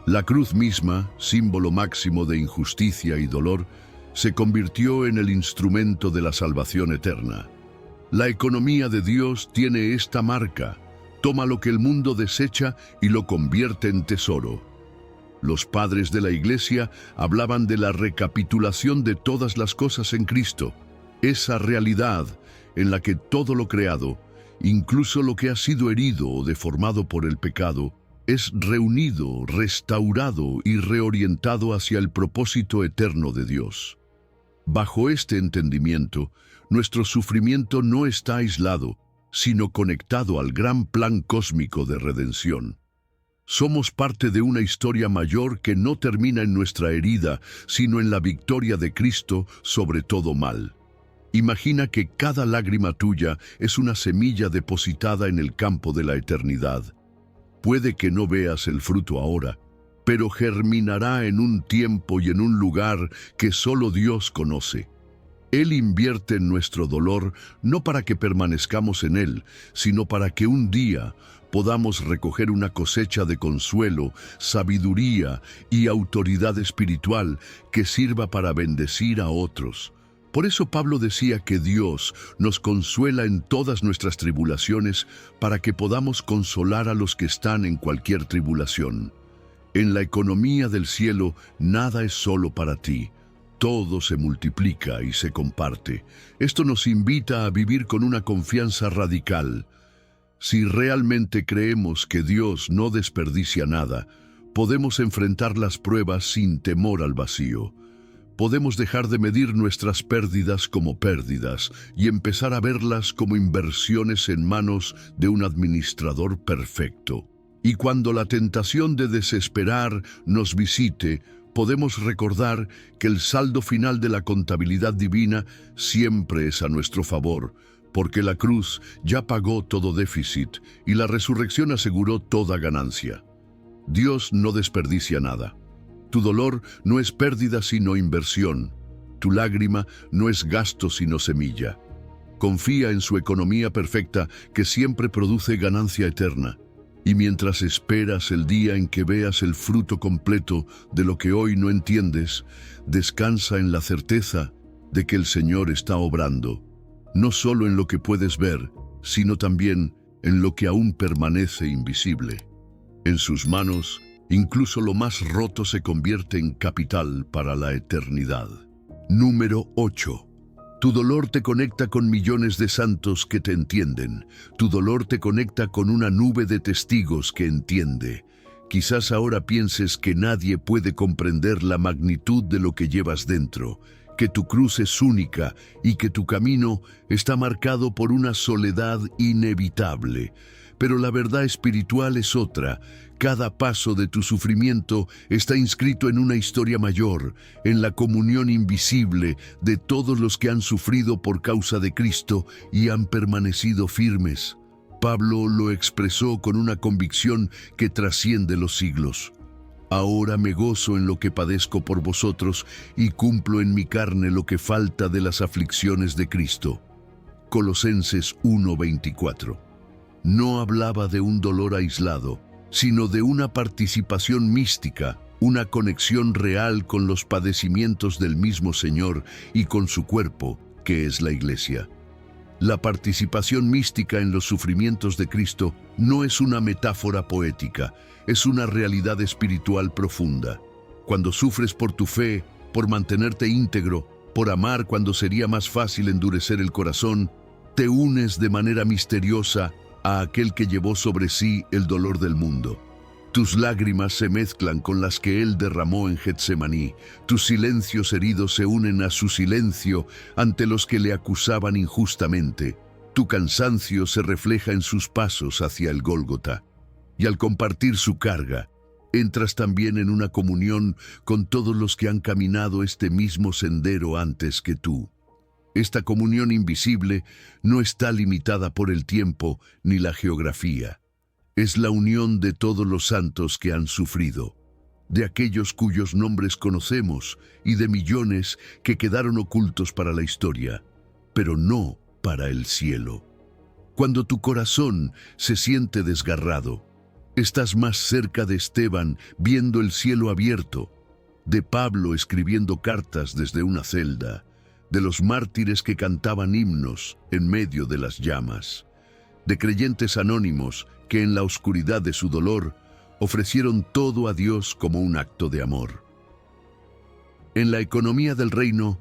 La cruz misma, símbolo máximo de injusticia y dolor, se convirtió en el instrumento de la salvación eterna. La economía de Dios tiene esta marca: toma lo que el mundo desecha y lo convierte en tesoro. Los padres de la Iglesia hablaban de la recapitulación de todas las cosas en Cristo, esa realidad en la que todo lo creado, incluso lo que ha sido herido o deformado por el pecado, es reunido, restaurado y reorientado hacia el propósito eterno de Dios. Bajo este entendimiento, nuestro sufrimiento no está aislado, sino conectado al gran plan cósmico de redención. Somos parte de una historia mayor que no termina en nuestra herida, sino en la victoria de Cristo sobre todo mal. Imagina que cada lágrima tuya es una semilla depositada en el campo de la eternidad. Puede que no veas el fruto ahora, pero germinará en un tiempo y en un lugar que solo Dios conoce. Él invierte en nuestro dolor no para que permanezcamos en él, sino para que un día podamos recoger una cosecha de consuelo, sabiduría y autoridad espiritual que sirva para bendecir a otros. Por eso Pablo decía que Dios nos consuela en todas nuestras tribulaciones para que podamos consolar a los que están en cualquier tribulación. En la economía del cielo nada es solo para ti. Todo se multiplica y se comparte. Esto nos invita a vivir con una confianza radical. Si realmente creemos que Dios no desperdicia nada, podemos enfrentar las pruebas sin temor al vacío. Podemos dejar de medir nuestras pérdidas como pérdidas y empezar a verlas como inversiones en manos de un administrador perfecto. Y cuando la tentación de desesperar nos visite, podemos recordar que el saldo final de la contabilidad divina siempre es a nuestro favor, porque la cruz ya pagó todo déficit y la resurrección aseguró toda ganancia. Dios no desperdicia nada. Tu dolor no es pérdida sino inversión. Tu lágrima no es gasto sino semilla. Confía en su economía perfecta que siempre produce ganancia eterna. Y mientras esperas el día en que veas el fruto completo de lo que hoy no entiendes, descansa en la certeza de que el Señor está obrando, no solo en lo que puedes ver, sino también en lo que aún permanece invisible. En sus manos, incluso lo más roto se convierte en capital para la eternidad. Número 8. Tu dolor te conecta con millones de santos que te entienden. Tu dolor te conecta con una nube de testigos que entiende. Quizás ahora pienses que nadie puede comprender la magnitud de lo que llevas dentro, que tu cruz es única y que tu camino está marcado por una soledad inevitable. Pero la verdad espiritual es otra. Cada paso de tu sufrimiento está inscrito en una historia mayor, en la comunión invisible de todos los que han sufrido por causa de Cristo y han permanecido firmes. Pablo lo expresó con una convicción que trasciende los siglos. Ahora me gozo en lo que padezco por vosotros y cumplo en mi carne lo que falta de las aflicciones de Cristo. Colosenses 1:24. No hablaba de un dolor aislado, sino de una participación mística, una conexión real con los padecimientos del mismo Señor y con su cuerpo, que es la Iglesia. La participación mística en los sufrimientos de Cristo no es una metáfora poética, es una realidad espiritual profunda. Cuando sufres por tu fe, por mantenerte íntegro, por amar cuando sería más fácil endurecer el corazón, te unes de manera misteriosa a aquel que llevó sobre sí el dolor del mundo. Tus lágrimas se mezclan con las que Él derramó en Getsemaní. Tus silencios heridos se unen a su silencio ante los que le acusaban injustamente. Tu cansancio se refleja en sus pasos hacia el Gólgota. Y al compartir su carga, entras también en una comunión con todos los que han caminado este mismo sendero antes que tú. Esta comunión invisible no está limitada por el tiempo ni la geografía. Es la unión de todos los santos que han sufrido, de aquellos cuyos nombres conocemos y de millones que quedaron ocultos para la historia, pero no para el cielo. Cuando tu corazón se siente desgarrado, estás más cerca de Esteban viendo el cielo abierto, de Pablo escribiendo cartas desde una celda, de los mártires que cantaban himnos en medio de las llamas, de creyentes anónimos que en la oscuridad de su dolor Ofrecieron todo a Dios como un acto de amor. En la economía del reino,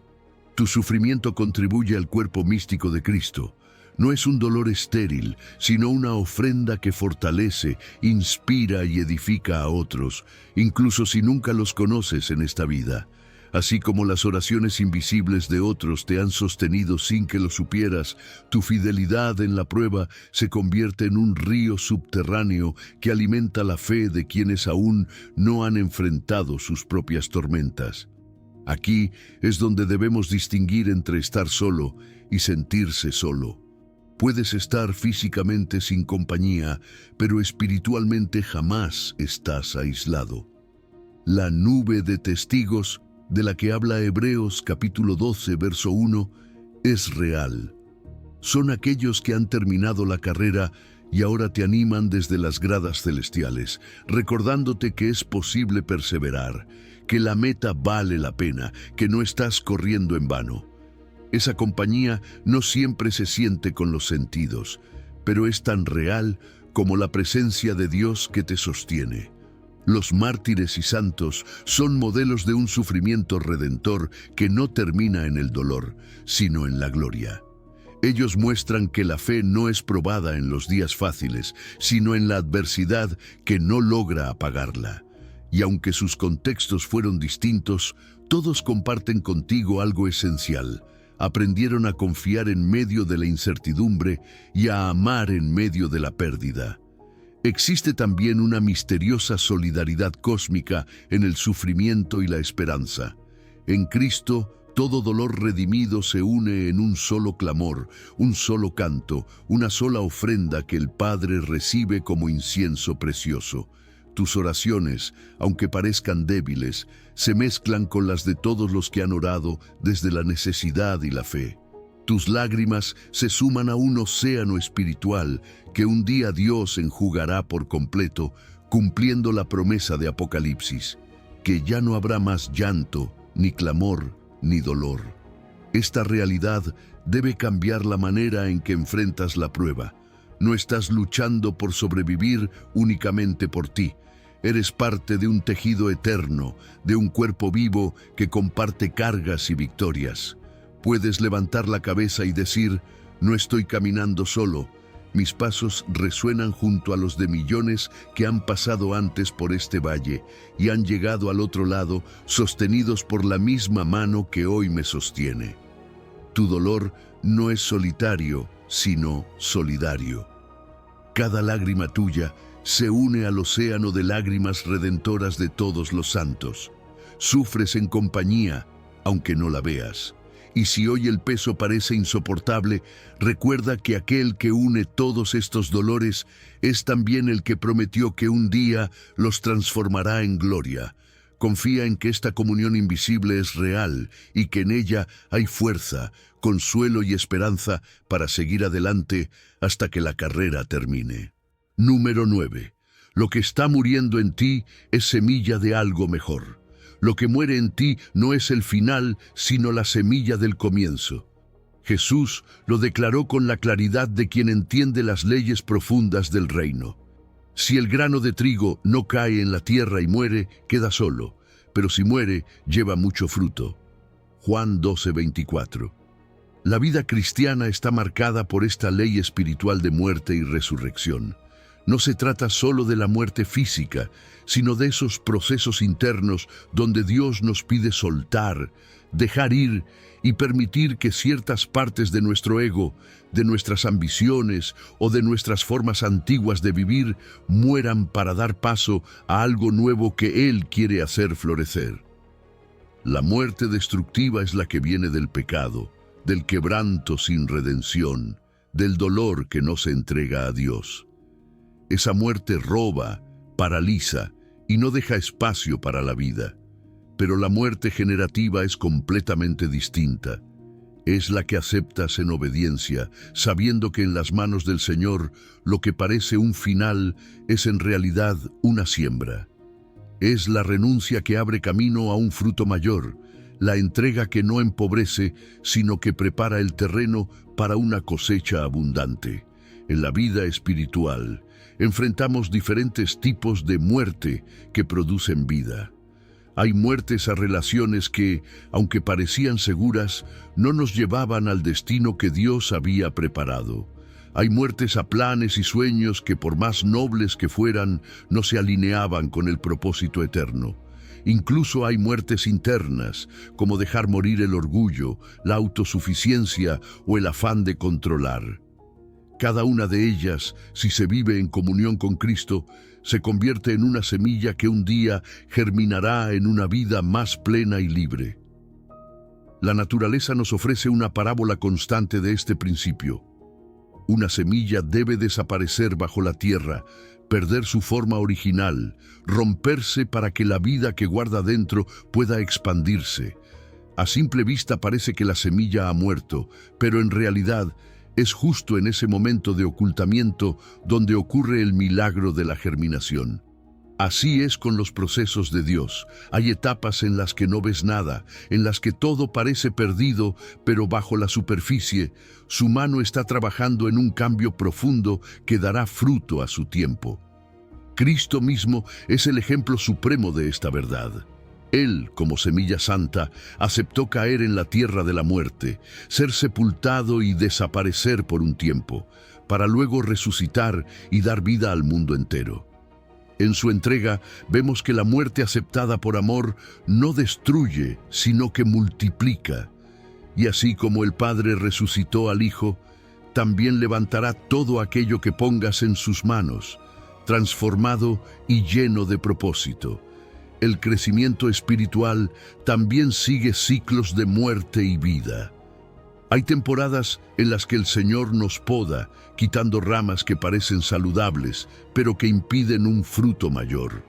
tu sufrimiento contribuye al cuerpo místico de Cristo. No es un dolor estéril, sino una ofrenda que fortalece, inspira y edifica a otros, incluso si nunca los conoces en esta vida. Así como las oraciones invisibles de otros te han sostenido sin que lo supieras, tu fidelidad en la prueba se convierte en un río subterráneo que alimenta la fe de quienes aún no han enfrentado sus propias tormentas. Aquí es donde debemos distinguir entre estar solo y sentirse solo. Puedes estar físicamente sin compañía, pero espiritualmente jamás estás aislado. La nube de testigos de la que habla Hebreos capítulo 12, verso 1, es real. Son aquellos que han terminado la carrera y ahora te animan desde las gradas celestiales, recordándote que es posible perseverar, que la meta vale la pena, que no estás corriendo en vano. Esa compañía no siempre se siente con los sentidos, pero es tan real como la presencia de Dios que te sostiene. Los mártires y santos son modelos de un sufrimiento redentor que no termina en el dolor, sino en la gloria. Ellos muestran que la fe no es probada en los días fáciles, sino en la adversidad que no logra apagarla. Y aunque sus contextos fueron distintos, todos comparten contigo algo esencial. Aprendieron a confiar en medio de la incertidumbre y a amar en medio de la pérdida. Existe también una misteriosa solidaridad cósmica en el sufrimiento y la esperanza. En Cristo, todo dolor redimido se une en un solo clamor, un solo canto, una sola ofrenda que el Padre recibe como incienso precioso. Tus oraciones, aunque parezcan débiles, se mezclan con las de todos los que han orado desde la necesidad y la fe. Tus lágrimas se suman a un océano espiritual que un día Dios enjugará por completo, cumpliendo la promesa de Apocalipsis, que ya no habrá más llanto, ni clamor, ni dolor. Esta realidad debe cambiar la manera en que enfrentas la prueba. No estás luchando por sobrevivir únicamente por ti. Eres parte de un tejido eterno, de un cuerpo vivo que comparte cargas y victorias. Puedes levantar la cabeza y decir, no estoy caminando solo. Mis pasos resuenan junto a los de millones que han pasado antes por este valle y han llegado al otro lado, sostenidos por la misma mano que hoy me sostiene. Tu dolor no es solitario, sino solidario. Cada lágrima tuya se une al océano de lágrimas redentoras de todos los santos. Sufres en compañía, aunque no la veas. Y si hoy el peso parece insoportable, recuerda que aquel que une todos estos dolores es también el que prometió que un día los transformará en gloria. Confía en que esta comunión invisible es real y que en ella hay fuerza, consuelo y esperanza para seguir adelante hasta que la carrera termine. Número 9. Lo que está muriendo en ti es semilla de algo mejor. Lo que muere en ti no es el final, sino la semilla del comienzo. Jesús lo declaró con la claridad de quien entiende las leyes profundas del reino. Si el grano de trigo no cae en la tierra y muere, queda solo, pero si muere, lleva mucho fruto. Juan 12:24. La vida cristiana está marcada por esta ley espiritual de muerte y resurrección. No se trata solo de la muerte física, sino de esos procesos internos donde Dios nos pide soltar, dejar ir y permitir que ciertas partes de nuestro ego, de nuestras ambiciones o de nuestras formas antiguas de vivir mueran para dar paso a algo nuevo que Él quiere hacer florecer. La muerte destructiva es la que viene del pecado, del quebranto sin redención, del dolor que no se entrega a Dios. Esa muerte roba, paraliza y no deja espacio para la vida. Pero la muerte generativa es completamente distinta. Es la que aceptas en obediencia, sabiendo que en las manos del Señor lo que parece un final es en realidad una siembra. Es la renuncia que abre camino a un fruto mayor, la entrega que no empobrece, sino que prepara el terreno para una cosecha abundante. en la vida espiritual, enfrentamos diferentes tipos de muerte que producen vida. Hay muertes a relaciones que, aunque parecían seguras, no nos llevaban al destino que Dios había preparado. Hay muertes a planes y sueños que, por más nobles que fueran, no se alineaban con el propósito eterno. Incluso hay muertes internas, como dejar morir el orgullo, la autosuficiencia o el afán de controlar. Cada una de ellas, si se vive en comunión con Cristo, se convierte en una semilla que un día germinará en una vida más plena y libre. La naturaleza nos ofrece una parábola constante de este principio. Una semilla debe desaparecer bajo la tierra, perder su forma original, romperse para que la vida que guarda dentro pueda expandirse. A simple vista parece que la semilla ha muerto, pero en realidad es justo en ese momento de ocultamiento donde ocurre el milagro de la germinación. Así es con los procesos de Dios. Hay etapas en las que no ves nada, en las que todo parece perdido, pero bajo la superficie, su mano está trabajando en un cambio profundo que dará fruto a su tiempo. Cristo mismo es el ejemplo supremo de esta verdad. Él, como semilla santa, aceptó caer en la tierra de la muerte, ser sepultado y desaparecer por un tiempo, para luego resucitar y dar vida al mundo entero. En su entrega vemos que la muerte aceptada por amor no destruye, sino que multiplica. Y así como el Padre resucitó al Hijo, también levantará todo aquello que pongas en sus manos, transformado y lleno de propósito. El crecimiento espiritual también sigue ciclos de muerte y vida. Hay temporadas en las que el Señor nos poda, quitando ramas que parecen saludables, pero que impiden un fruto mayor.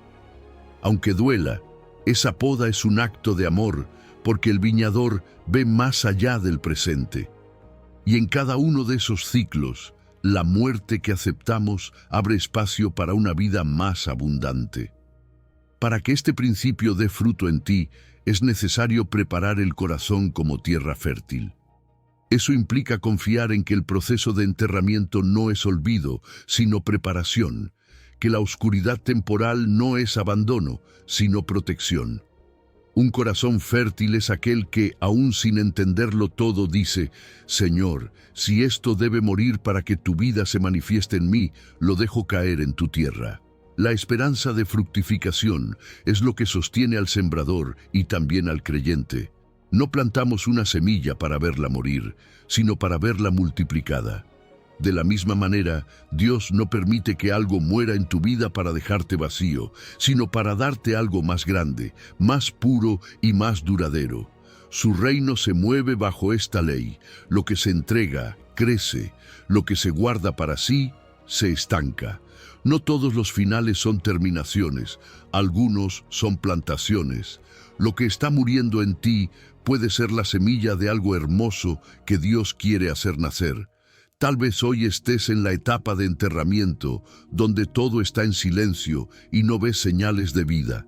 Aunque duela, esa poda es un acto de amor, porque el viñador ve más allá del presente. Y en cada uno de esos ciclos, la muerte que aceptamos abre espacio para una vida más abundante. Para que este principio dé fruto en ti, es necesario preparar el corazón como tierra fértil. Eso implica confiar en que el proceso de enterramiento no es olvido, sino preparación, que la oscuridad temporal no es abandono, sino protección. Un corazón fértil es aquel que, aún sin entenderlo todo, dice: Señor, si esto debe morir para que tu vida se manifieste en mí, lo dejo caer en tu tierra. La esperanza de fructificación es lo que sostiene al sembrador y también al creyente. No plantamos una semilla para verla morir, sino para verla multiplicada. De la misma manera, Dios no permite que algo muera en tu vida para dejarte vacío, sino para darte algo más grande, más puro y más duradero. Su reino se mueve bajo esta ley. Lo que se entrega, crece. Lo que se guarda para sí, se estanca. No todos los finales son terminaciones, algunos son plantaciones. Lo que está muriendo en ti puede ser la semilla de algo hermoso que Dios quiere hacer nacer. Tal vez hoy estés en la etapa de enterramiento, donde todo está en silencio y no ves señales de vida.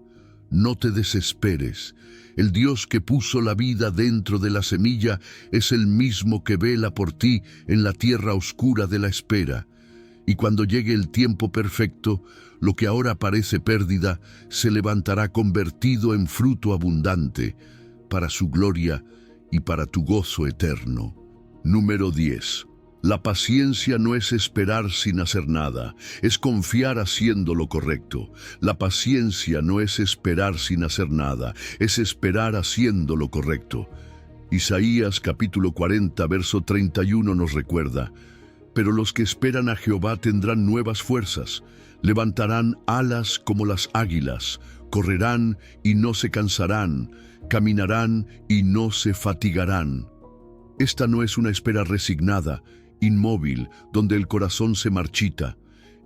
No te desesperes. El Dios que puso la vida dentro de la semilla es el mismo que vela por ti en la tierra oscura de la espera. Y cuando llegue el tiempo perfecto, lo que ahora parece pérdida se levantará convertido en fruto abundante, para su gloria y para tu gozo eterno. Número 10. La paciencia no es esperar sin hacer nada, es confiar haciendo lo correcto. La paciencia no es esperar sin hacer nada, es esperar haciendo lo correcto. Isaías capítulo 40, verso 31 nos recuerda: Pero los que esperan a Jehová tendrán nuevas fuerzas, levantarán alas como las águilas, correrán y no se cansarán, caminarán y no se fatigarán. Esta no es una espera resignada, inmóvil, donde el corazón se marchita.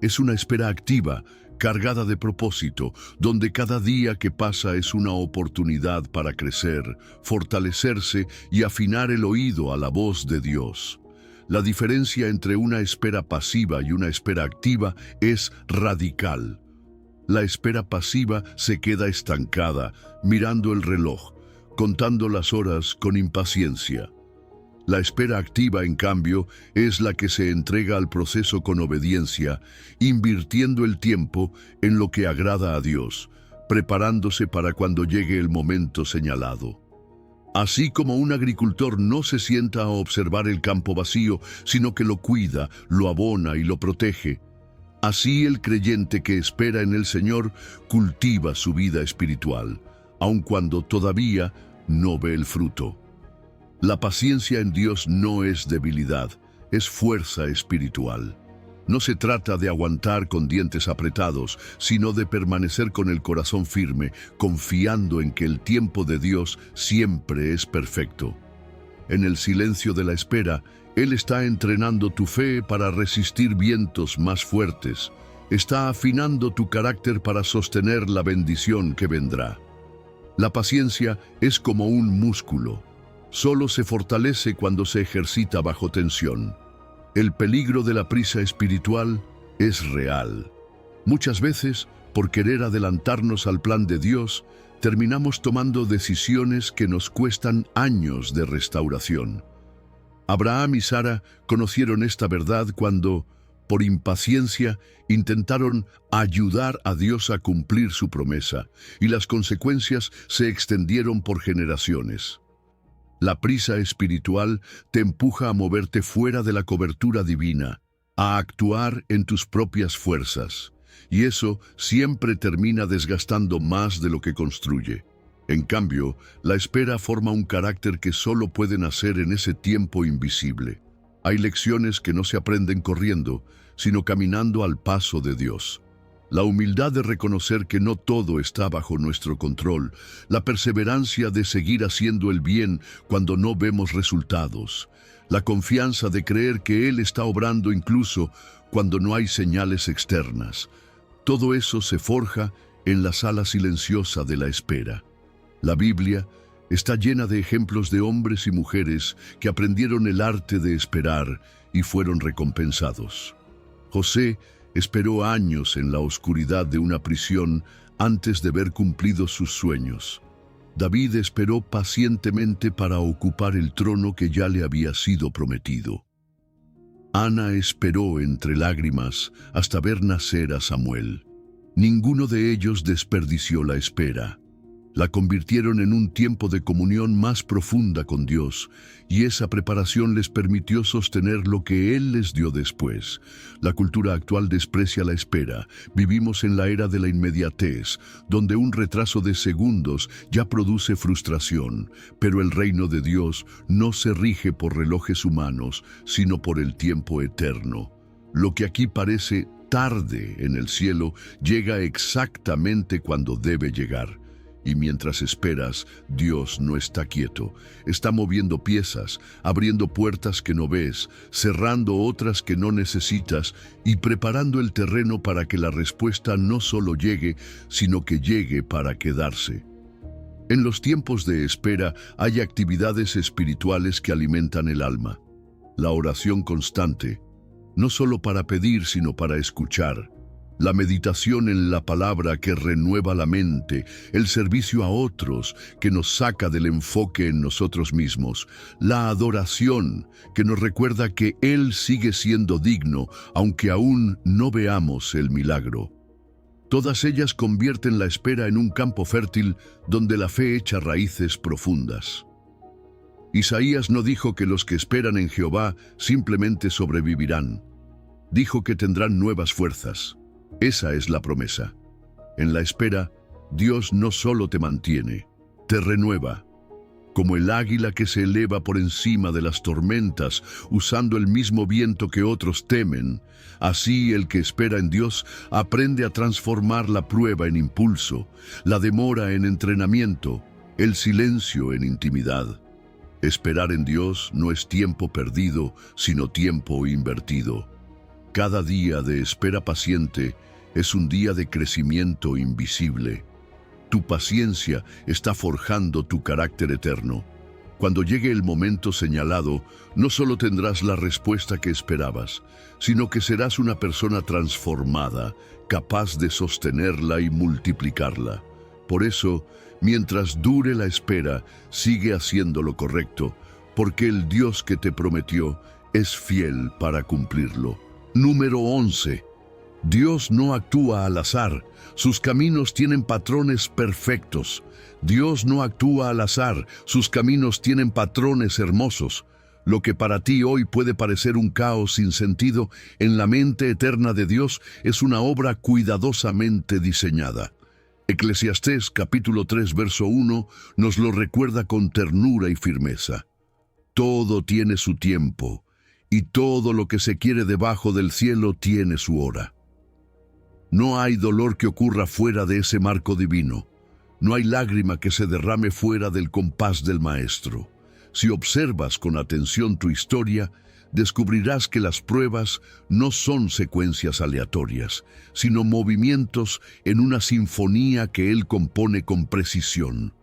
Es una espera activa, cargada de propósito, donde cada día que pasa es una oportunidad para crecer, fortalecerse y afinar el oído a la voz de Dios. La diferencia entre una espera pasiva y una espera activa es radical. La espera pasiva se queda estancada, mirando el reloj, contando las horas con impaciencia. La espera activa, en cambio, es la que se entrega al proceso con obediencia, invirtiendo el tiempo en lo que agrada a Dios, preparándose para cuando llegue el momento señalado. Así como un agricultor no se sienta a observar el campo vacío, sino que lo cuida, lo abona y lo protege, así el creyente que espera en el Señor cultiva su vida espiritual, aun cuando todavía no ve el fruto. La paciencia en Dios no es debilidad, es fuerza espiritual. No se trata de aguantar con dientes apretados, sino de permanecer con el corazón firme, confiando en que el tiempo de Dios siempre es perfecto. En el silencio de la espera, Él está entrenando tu fe para resistir vientos más fuertes. Está afinando tu carácter para sostener la bendición que vendrá. La paciencia es como un músculo. Solo se fortalece cuando se ejercita bajo tensión. El peligro de la prisa espiritual es real. Muchas veces, por querer adelantarnos al plan de Dios, terminamos tomando decisiones que nos cuestan años de restauración. Abraham y Sara conocieron esta verdad cuando, por impaciencia, intentaron ayudar a Dios a cumplir su promesa, y las consecuencias se extendieron por generaciones. La prisa espiritual te empuja a moverte fuera de la cobertura divina, a actuar en tus propias fuerzas, y eso siempre termina desgastando más de lo que construye. En cambio, la espera forma un carácter que solo puede nacer en ese tiempo invisible. Hay lecciones que no se aprenden corriendo, sino caminando al paso de Dios. La humildad de reconocer que no todo está bajo nuestro control, la perseverancia de seguir haciendo el bien cuando no vemos resultados, la confianza de creer que Él está obrando incluso cuando no hay señales externas. Todo eso se forja en la sala silenciosa de la espera. La Biblia está llena de ejemplos de hombres y mujeres que aprendieron el arte de esperar y fueron recompensados. José esperó años en la oscuridad de una prisión antes de ver cumplidos sus sueños. David esperó pacientemente para ocupar el trono que ya le había sido prometido. Ana esperó entre lágrimas hasta ver nacer a Samuel. Ninguno de ellos desperdició la espera. La convirtieron en un tiempo de comunión más profunda con Dios, y esa preparación les permitió sostener lo que Él les dio después. La cultura actual desprecia la espera. Vivimos en la era de la inmediatez, donde un retraso de segundos ya produce frustración, pero el reino de Dios no se rige por relojes humanos, sino por el tiempo eterno. Lo que aquí parece tarde en el cielo llega exactamente cuando debe llegar. Y mientras esperas, Dios no está quieto. Está moviendo piezas, abriendo puertas que no ves, cerrando otras que no necesitas y preparando el terreno para que la respuesta no solo llegue, sino que llegue para quedarse. En los tiempos de espera hay actividades espirituales que alimentan el alma. La oración constante, no solo para pedir, sino para escuchar. La meditación en la palabra que renueva la mente, el servicio a otros que nos saca del enfoque en nosotros mismos, la adoración que nos recuerda que Él sigue siendo digno, aunque aún no veamos el milagro. Todas ellas convierten la espera en un campo fértil donde la fe echa raíces profundas. Isaías no dijo que los que esperan en Jehová simplemente sobrevivirán. Dijo que tendrán nuevas fuerzas. Esa es la promesa. En la espera, Dios no solo te mantiene, te renueva. Como el águila que se eleva por encima de las tormentas, usando el mismo viento que otros temen, así el que espera en Dios aprende a transformar la prueba en impulso, la demora en entrenamiento, el silencio en intimidad. Esperar en Dios no es tiempo perdido, sino tiempo invertido. Cada día de espera paciente es un día de crecimiento invisible. Tu paciencia está forjando tu carácter eterno. Cuando llegue el momento señalado, no solo tendrás la respuesta que esperabas, sino que serás una persona transformada, capaz de sostenerla y multiplicarla. Por eso, mientras dure la espera, sigue haciendo lo correcto, porque el Dios que te prometió es fiel para cumplirlo. Número 11. Dios no actúa al azar. Sus caminos tienen patrones perfectos. Dios no actúa al azar. Sus caminos tienen patrones hermosos. Lo que para ti hoy puede parecer un caos sin sentido, en la mente eterna de Dios es una obra cuidadosamente diseñada. Eclesiastés capítulo 3 verso 1 nos lo recuerda con ternura y firmeza. Todo tiene su tiempo, y todo lo que se quiere debajo del cielo tiene su hora. No hay dolor que ocurra fuera de ese marco divino. No hay lágrima que se derrame fuera del compás del Maestro. Si observas con atención tu historia, descubrirás que las pruebas no son secuencias aleatorias, sino movimientos en una sinfonía que Él compone con precisión.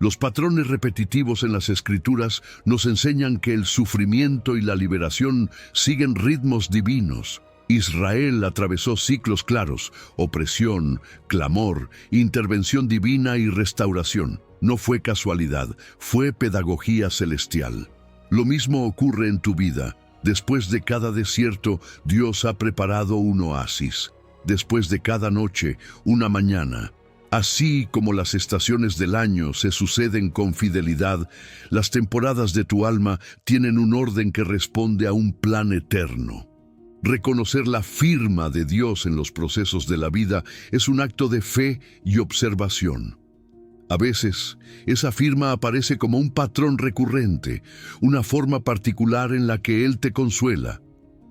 Los patrones repetitivos en las Escrituras nos enseñan que el sufrimiento y la liberación siguen ritmos divinos. Israel atravesó ciclos claros: opresión, clamor, intervención divina y restauración. No fue casualidad, fue pedagogía celestial. Lo mismo ocurre en tu vida. Después de cada desierto, Dios ha preparado un oasis. Después de cada noche, una mañana. Así como las estaciones del año se suceden con fidelidad, las temporadas de tu alma tienen un orden que responde a un plan eterno. Reconocer la firma de Dios en los procesos de la vida es un acto de fe y observación. A veces, esa firma aparece como un patrón recurrente, una forma particular en la que Él te consuela,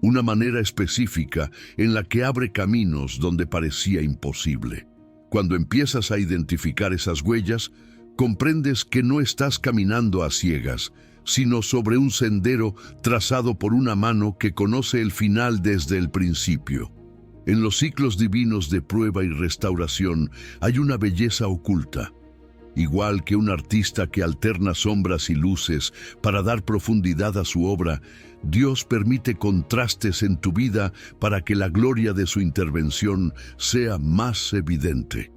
una manera específica en la que abre caminos donde parecía imposible. Cuando empiezas a identificar esas huellas, comprendes que no estás caminando a ciegas, sino sobre un sendero trazado por una mano que conoce el final desde el principio. En los ciclos divinos de prueba y restauración hay una belleza oculta. Igual que un artista que alterna sombras y luces para dar profundidad a su obra, Dios permite contrastes en tu vida para que la gloria de su intervención sea más evidente.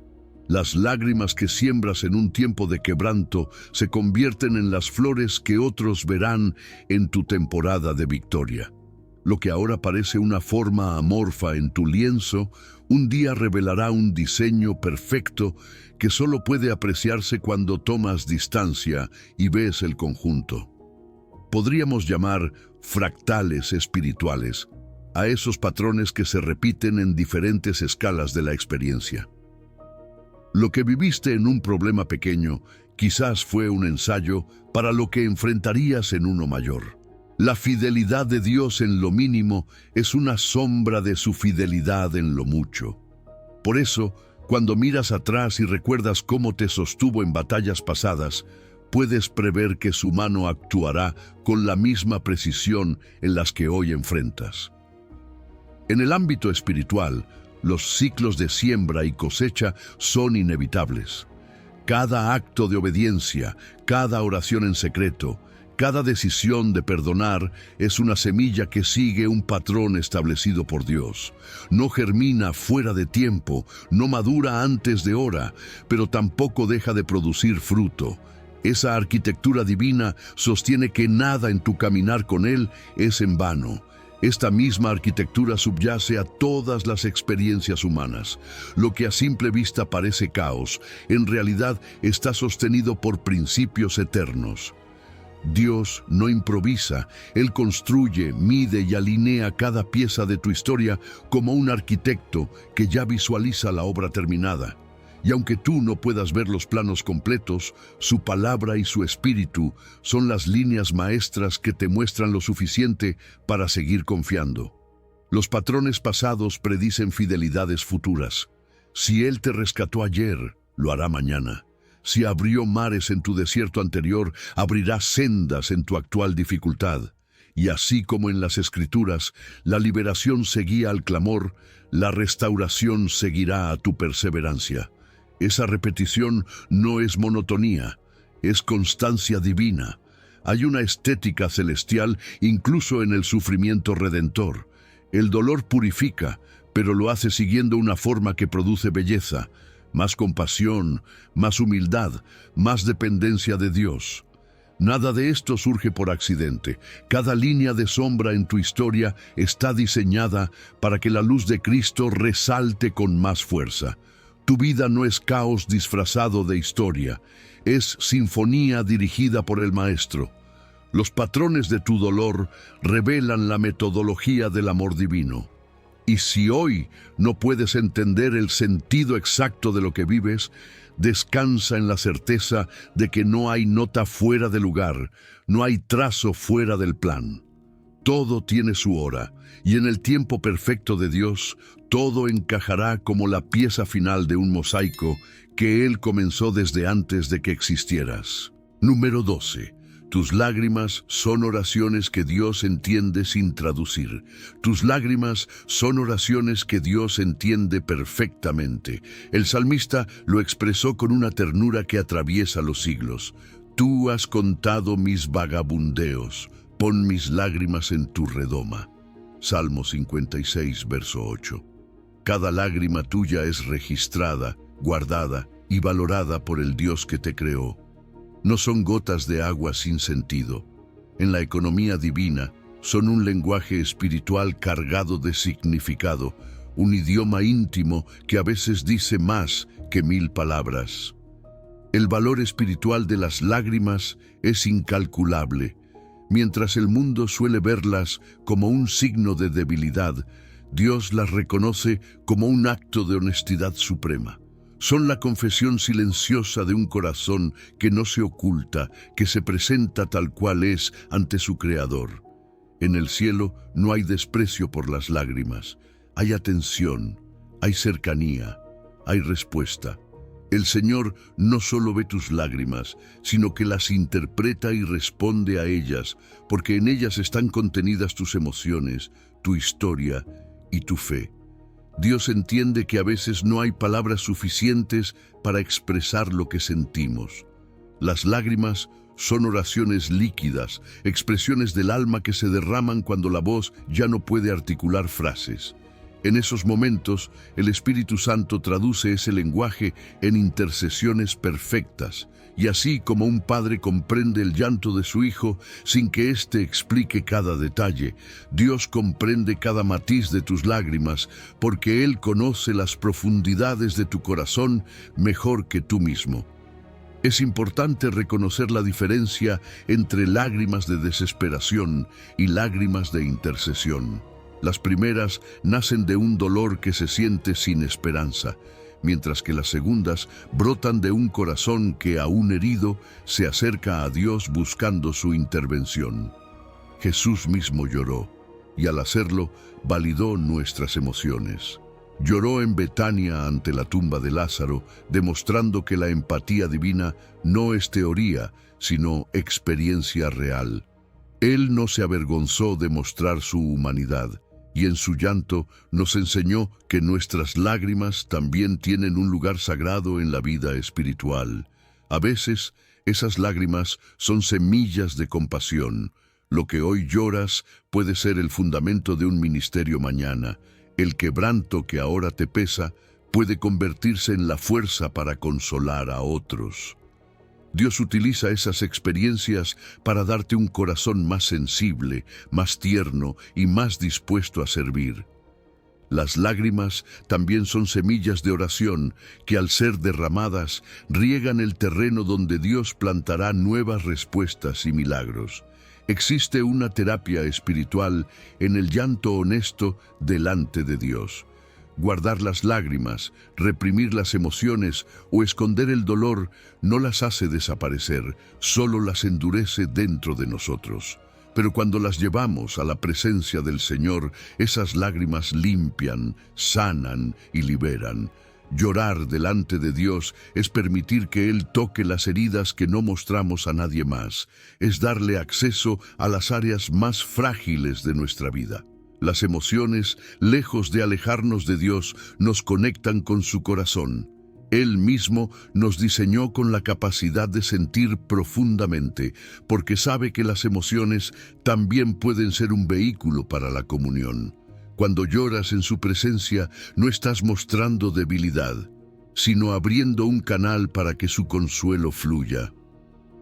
Las lágrimas que siembras en un tiempo de quebranto se convierten en las flores que otros verán en tu temporada de victoria. Lo que ahora parece una forma amorfa en tu lienzo, un día revelará un diseño perfecto que solo puede apreciarse cuando tomas distancia y ves el conjunto. Podríamos llamar fractales espirituales a esos patrones que se repiten en diferentes escalas de la experiencia. Lo que viviste en un problema pequeño quizás fue un ensayo para lo que enfrentarías en uno mayor. La fidelidad de Dios en lo mínimo es una sombra de su fidelidad en lo mucho. Por eso, cuando miras atrás y recuerdas cómo te sostuvo en batallas pasadas, puedes prever que su mano actuará con la misma precisión en las que hoy enfrentas. En el ámbito espiritual, los ciclos de siembra y cosecha son inevitables. Cada acto de obediencia, cada oración en secreto, cada decisión de perdonar es una semilla que sigue un patrón establecido por Dios. No germina fuera de tiempo, no madura antes de hora, pero tampoco deja de producir fruto. Esa arquitectura divina sostiene que nada en tu caminar con Él es en vano. Esta misma arquitectura subyace a todas las experiencias humanas. Lo que a simple vista parece caos, en realidad está sostenido por principios eternos. Dios no improvisa, Él construye, mide y alinea cada pieza de tu historia como un arquitecto que ya visualiza la obra terminada. Y aunque tú no puedas ver los planos completos, su palabra y su espíritu son las líneas maestras que te muestran lo suficiente para seguir confiando. Los patrones pasados predicen fidelidades futuras. Si Él te rescató ayer, lo hará mañana. Si abrió mares en tu desierto anterior, abrirá sendas en tu actual dificultad. Y así como en las Escrituras, la liberación seguía al clamor, la restauración seguirá a tu perseverancia. Esa repetición no es monotonía, es constancia divina. Hay una estética celestial incluso en el sufrimiento redentor. El dolor purifica, pero lo hace siguiendo una forma que produce belleza, más compasión, más humildad, más dependencia de Dios. Nada de esto surge por accidente. Cada línea de sombra en tu historia está diseñada para que la luz de Cristo resalte con más fuerza. Tu vida no es caos disfrazado de historia, es sinfonía dirigida por el Maestro. Los patrones de tu dolor revelan la metodología del amor divino. Y si hoy no puedes entender el sentido exacto de lo que vives, descansa en la certeza de que no hay nota fuera de lugar, no hay trazo fuera del plan. Todo tiene su hora, y en el tiempo perfecto de Dios, todo encajará como la pieza final de un mosaico que Él comenzó desde antes de que existieras. Número 12. Tus lágrimas son oraciones que Dios entiende sin traducir. Tus lágrimas son oraciones que Dios entiende perfectamente. El salmista lo expresó con una ternura que atraviesa los siglos. Tú has contado mis vagabundeos, pon mis lágrimas en tu redoma. Salmo 56, verso 8. Cada lágrima tuya es registrada, guardada y valorada por el Dios que te creó. No son gotas de agua sin sentido. En la economía divina, son un lenguaje espiritual cargado de significado, un idioma íntimo que a veces dice más que 1000 palabras. El valor espiritual de las lágrimas es incalculable. Mientras el mundo suele verlas como un signo de debilidad, Dios las reconoce como un acto de honestidad suprema. Son la confesión silenciosa de un corazón que no se oculta, que se presenta tal cual es ante su Creador. En el cielo no hay desprecio por las lágrimas. Hay atención, hay cercanía, hay respuesta. El Señor no solo ve tus lágrimas, sino que las interpreta y responde a ellas, porque en ellas están contenidas tus emociones, tu historia y tu fe. Dios entiende que a veces no hay palabras suficientes para expresar lo que sentimos. Las lágrimas son oraciones líquidas, expresiones del alma que se derraman cuando la voz ya no puede articular frases. En esos momentos, el Espíritu Santo traduce ese lenguaje en intercesiones perfectas, y así como un padre comprende el llanto de su hijo sin que éste explique cada detalle, Dios comprende cada matiz de tus lágrimas, porque Él conoce las profundidades de tu corazón mejor que tú mismo. Es importante reconocer la diferencia entre lágrimas de desesperación y lágrimas de intercesión. Las primeras nacen de un dolor que se siente sin esperanza, mientras que las segundas brotan de un corazón que, aún herido, se acerca a Dios buscando su intervención. Jesús mismo lloró, y al hacerlo, validó nuestras emociones. Lloró en Betania ante la tumba de Lázaro, demostrando que la empatía divina no es teoría, sino experiencia real. Él no se avergonzó de mostrar su humanidad, y en su llanto nos enseñó que nuestras lágrimas también tienen un lugar sagrado en la vida espiritual. A veces, esas lágrimas son semillas de compasión. Lo que hoy lloras puede ser el fundamento de un ministerio mañana. El quebranto que ahora te pesa puede convertirse en la fuerza para consolar a otros. Dios utiliza esas experiencias para darte un corazón más sensible, más tierno y más dispuesto a servir. Las lágrimas también son semillas de oración que, al ser derramadas, riegan el terreno donde Dios plantará nuevas respuestas y milagros. Existe una terapia espiritual en el llanto honesto delante de Dios. Guardar las lágrimas, reprimir las emociones o esconder el dolor no las hace desaparecer, solo las endurece dentro de nosotros. Pero cuando las llevamos a la presencia del Señor, esas lágrimas limpian, sanan y liberan. Llorar delante de Dios es permitir que Él toque las heridas que no mostramos a nadie más, es darle acceso a las áreas más frágiles de nuestra vida. Las emociones, lejos de alejarnos de Dios, nos conectan con su corazón. Él mismo nos diseñó con la capacidad de sentir profundamente, porque sabe que las emociones también pueden ser un vehículo para la comunión. Cuando lloras en su presencia, no estás mostrando debilidad, sino abriendo un canal para que su consuelo fluya.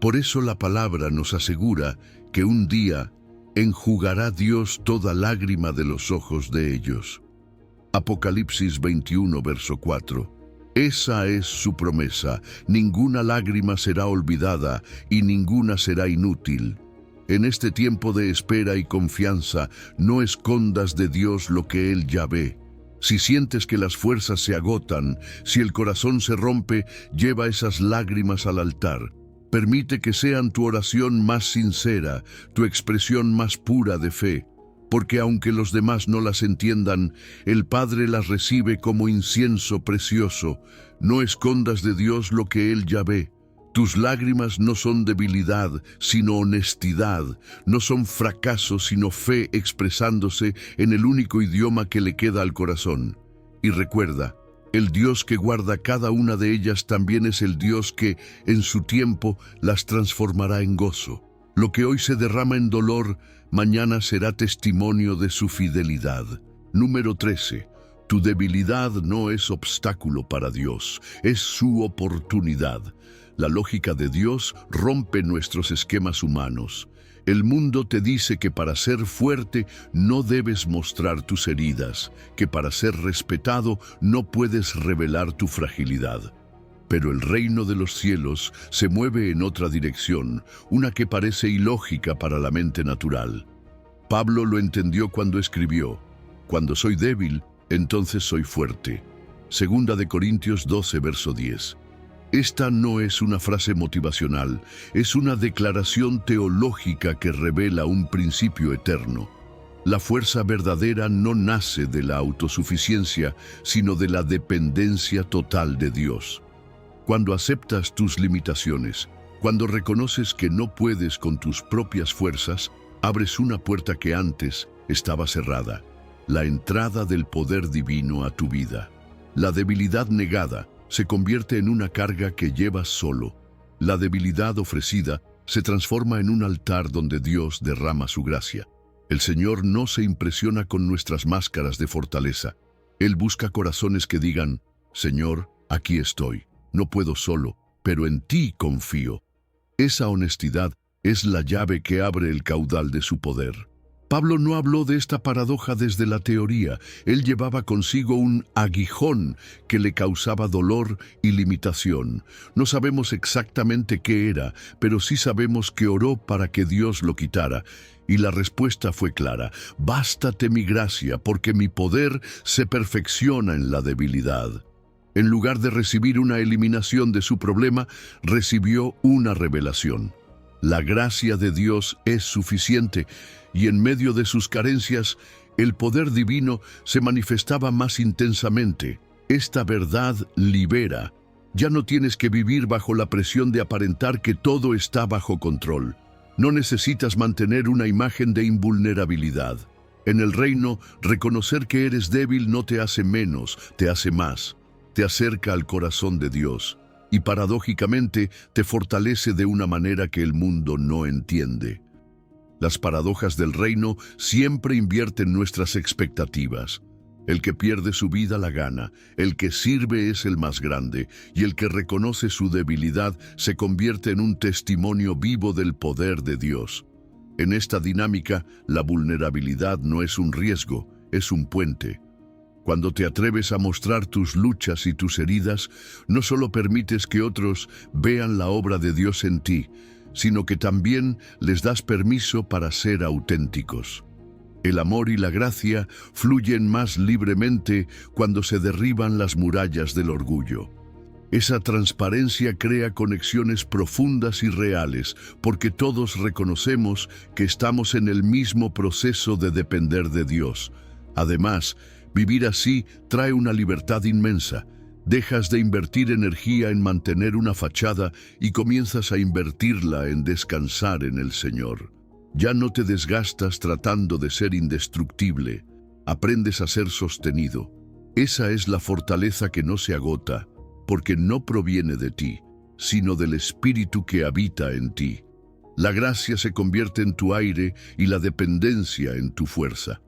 Por eso la palabra nos asegura que un día enjugará Dios toda lágrima de los ojos de ellos. Apocalipsis 21, verso 4. Esa es su promesa, ninguna lágrima será olvidada y ninguna será inútil. En este tiempo de espera y confianza, no escondas de Dios lo que Él ya ve. Si sientes que las fuerzas se agotan, si el corazón se rompe, lleva esas lágrimas al altar. Permite que sean tu oración más sincera, tu expresión más pura de fe, porque aunque los demás no las entiendan, el Padre las recibe como incienso precioso. No escondas de Dios lo que Él ya ve. Tus lágrimas no son debilidad, sino honestidad, no son fracaso, sino fe expresándose en el único idioma que le queda al corazón. Y recuerda, el Dios que guarda cada una de ellas también es el Dios que, en su tiempo, las transformará en gozo. Lo que hoy se derrama en dolor, mañana será testimonio de su fidelidad. Número 13. Tu debilidad no es obstáculo para Dios, es su oportunidad. La lógica de Dios rompe nuestros esquemas humanos. El mundo te dice que para ser fuerte no debes mostrar tus heridas, que para ser respetado no puedes revelar tu fragilidad. Pero el reino de los cielos se mueve en otra dirección, una que parece ilógica para la mente natural. Pablo lo entendió cuando escribió: «Cuando soy débil, entonces soy fuerte». Segunda de Corintios 12, verso 10. Esta no es una frase motivacional, es una declaración teológica que revela un principio eterno. La fuerza verdadera no nace de la autosuficiencia, sino de la dependencia total de Dios. Cuando aceptas tus limitaciones, cuando reconoces que no puedes con tus propias fuerzas, abres una puerta que antes estaba cerrada, la entrada del poder divino a tu vida. La debilidad negada se convierte en una carga que llevas solo. La debilidad ofrecida se transforma en un altar donde Dios derrama su gracia. El Señor no se impresiona con nuestras máscaras de fortaleza. Él busca corazones que digan: «Señor, aquí estoy. No puedo solo, pero en ti confío». Esa honestidad es la llave que abre el caudal de su poder. Pablo no habló de esta paradoja desde la teoría. Él llevaba consigo un aguijón que le causaba dolor y limitación. No sabemos exactamente qué era, pero sí sabemos que oró para que Dios lo quitara. Y la respuesta fue clara: «Bástate mi gracia, porque mi poder se perfecciona en la debilidad». En lugar de recibir una eliminación de su problema, recibió una revelación. La gracia de Dios es suficiente, y en medio de sus carencias, el poder divino se manifestaba más intensamente. Esta verdad libera. Ya no tienes que vivir bajo la presión de aparentar que todo está bajo control. No necesitas mantener una imagen de invulnerabilidad. En el reino, reconocer que eres débil no te hace menos, te hace más. Te acerca al corazón de Dios y paradójicamente te fortalece de una manera que el mundo no entiende. Las paradojas del reino siempre invierten nuestras expectativas. El que pierde su vida la gana, el que sirve es el más grande, y el que reconoce su debilidad se convierte en un testimonio vivo del poder de Dios. En esta dinámica, la vulnerabilidad no es un riesgo, es un puente. Cuando te atreves a mostrar tus luchas y tus heridas, no solo permites que otros vean la obra de Dios en ti, sino que también les das permiso para ser auténticos. El amor y la gracia fluyen más libremente cuando se derriban las murallas del orgullo. Esa transparencia crea conexiones profundas y reales, porque todos reconocemos que estamos en el mismo proceso de depender de Dios. Además, vivir así trae una libertad inmensa. Dejas de invertir energía en mantener una fachada y comienzas a invertirla en descansar en el Señor. Ya no te desgastas tratando de ser indestructible. Aprendes a ser sostenido. Esa es la fortaleza que no se agota, porque no proviene de ti, sino del Espíritu que habita en ti. La gracia se convierte en tu aire y la dependencia en tu fuerza.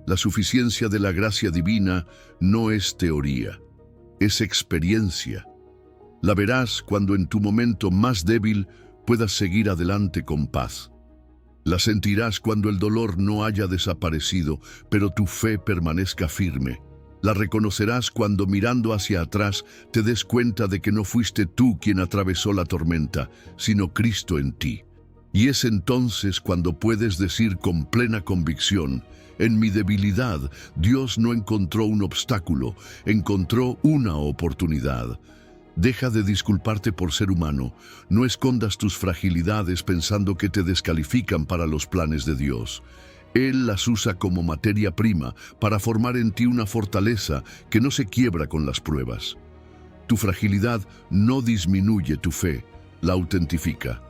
La suficiencia de la gracia divina no es teoría, es experiencia. La verás cuando en tu momento más débil puedas seguir adelante con paz. La sentirás cuando el dolor no haya desaparecido, pero tu fe permanezca firme. La reconocerás cuando mirando hacia atrás te des cuenta de que no fuiste tú quien atravesó la tormenta, sino Cristo en ti. Y es entonces cuando puedes decir con plena convicción: en mi debilidad, Dios no encontró un obstáculo, encontró una oportunidad. Deja de disculparte por ser humano. No escondas tus fragilidades pensando que te descalifican para los planes de Dios. Él las usa como materia prima para formar en ti una fortaleza que no se quiebra con las pruebas. Tu fragilidad no disminuye tu fe, la autentifica.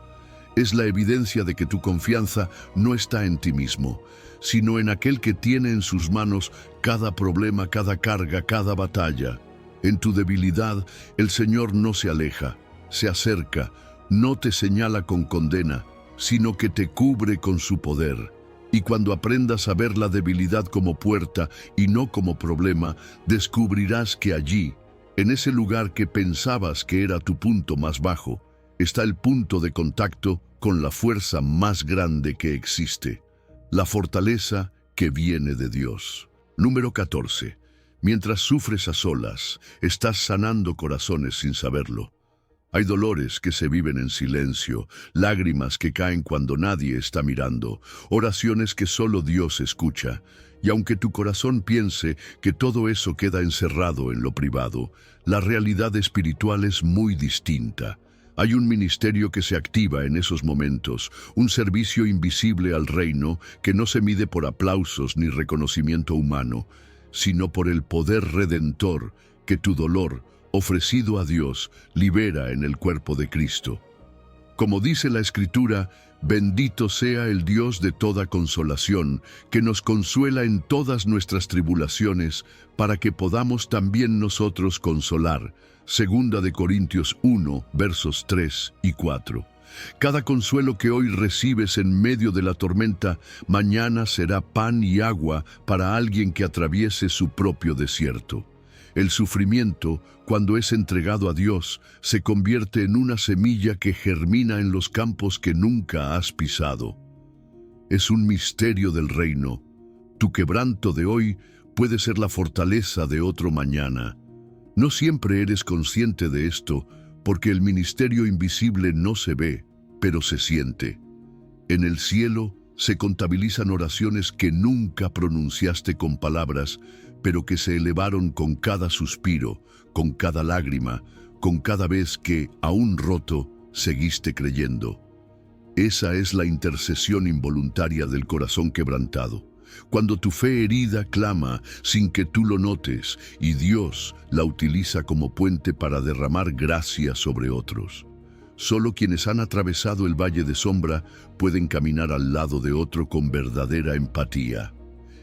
Es la evidencia de que tu confianza no está en ti mismo, sino en aquel que tiene en sus manos cada problema, cada carga, cada batalla. En tu debilidad, el Señor no se aleja, se acerca, no te señala con condena, sino que te cubre con su poder. Y cuando aprendas a ver la debilidad como puerta y no como problema, descubrirás que allí, en ese lugar que pensabas que era tu punto más bajo, está el punto de contacto con la fuerza más grande que existe, la fortaleza que viene de Dios. Número 14. Mientras sufres a solas, estás sanando corazones sin saberlo. Hay dolores que se viven en silencio, lágrimas que caen cuando nadie está mirando, oraciones que solo Dios escucha. Y aunque tu corazón piense que todo eso queda encerrado en lo privado, la realidad espiritual es muy distinta. Hay un ministerio que se activa en esos momentos, un servicio invisible al reino que no se mide por aplausos ni reconocimiento humano, sino por el poder redentor que tu dolor, ofrecido a Dios, libera en el cuerpo de Cristo. Como dice la Escritura, bendito sea el Dios de toda consolación, que nos consuela en todas nuestras tribulaciones, para que podamos también nosotros consolar. Segunda de Corintios 1, versos 3 y 4. Cada consuelo que hoy recibes en medio de la tormenta, mañana será pan y agua para alguien que atraviese su propio desierto. El sufrimiento, cuando es entregado a Dios, se convierte en una semilla que germina en los campos que nunca has pisado. Es un misterio del reino. Tu quebranto de hoy puede ser la fortaleza de otro mañana. No siempre eres consciente de esto, porque el ministerio invisible no se ve, pero se siente. En el cielo se contabilizan oraciones que nunca pronunciaste con palabras, pero que se elevaron con cada suspiro, con cada lágrima, con cada vez que, aún roto, seguiste creyendo. Esa es la intercesión involuntaria del corazón quebrantado. Cuando tu fe herida clama sin que tú lo notes, y Dios la utiliza como puente para derramar gracia sobre otros. Solo quienes han atravesado el valle de sombra pueden caminar al lado de otro con verdadera empatía.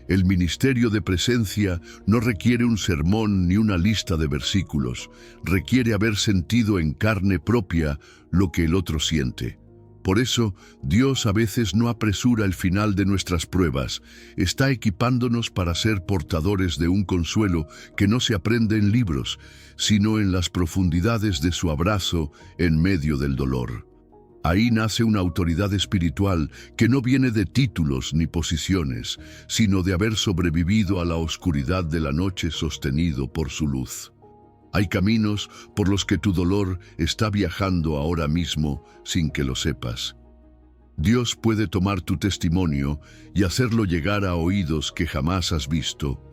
El ministerio de presencia no requiere un sermón ni una lista de versículos, requiere haber sentido en carne propia lo que el otro siente. Por eso, Dios a veces no apresura el final de nuestras pruebas, está equipándonos para ser portadores de un consuelo que no se aprende en libros, sino en las profundidades de su abrazo en medio del dolor. Ahí nace una autoridad espiritual que no viene de títulos ni posiciones, sino de haber sobrevivido a la oscuridad de la noche sostenido por su luz. Hay caminos por los que tu dolor está viajando ahora mismo sin que lo sepas. Dios puede tomar tu testimonio y hacerlo llegar a oídos que jamás has visto.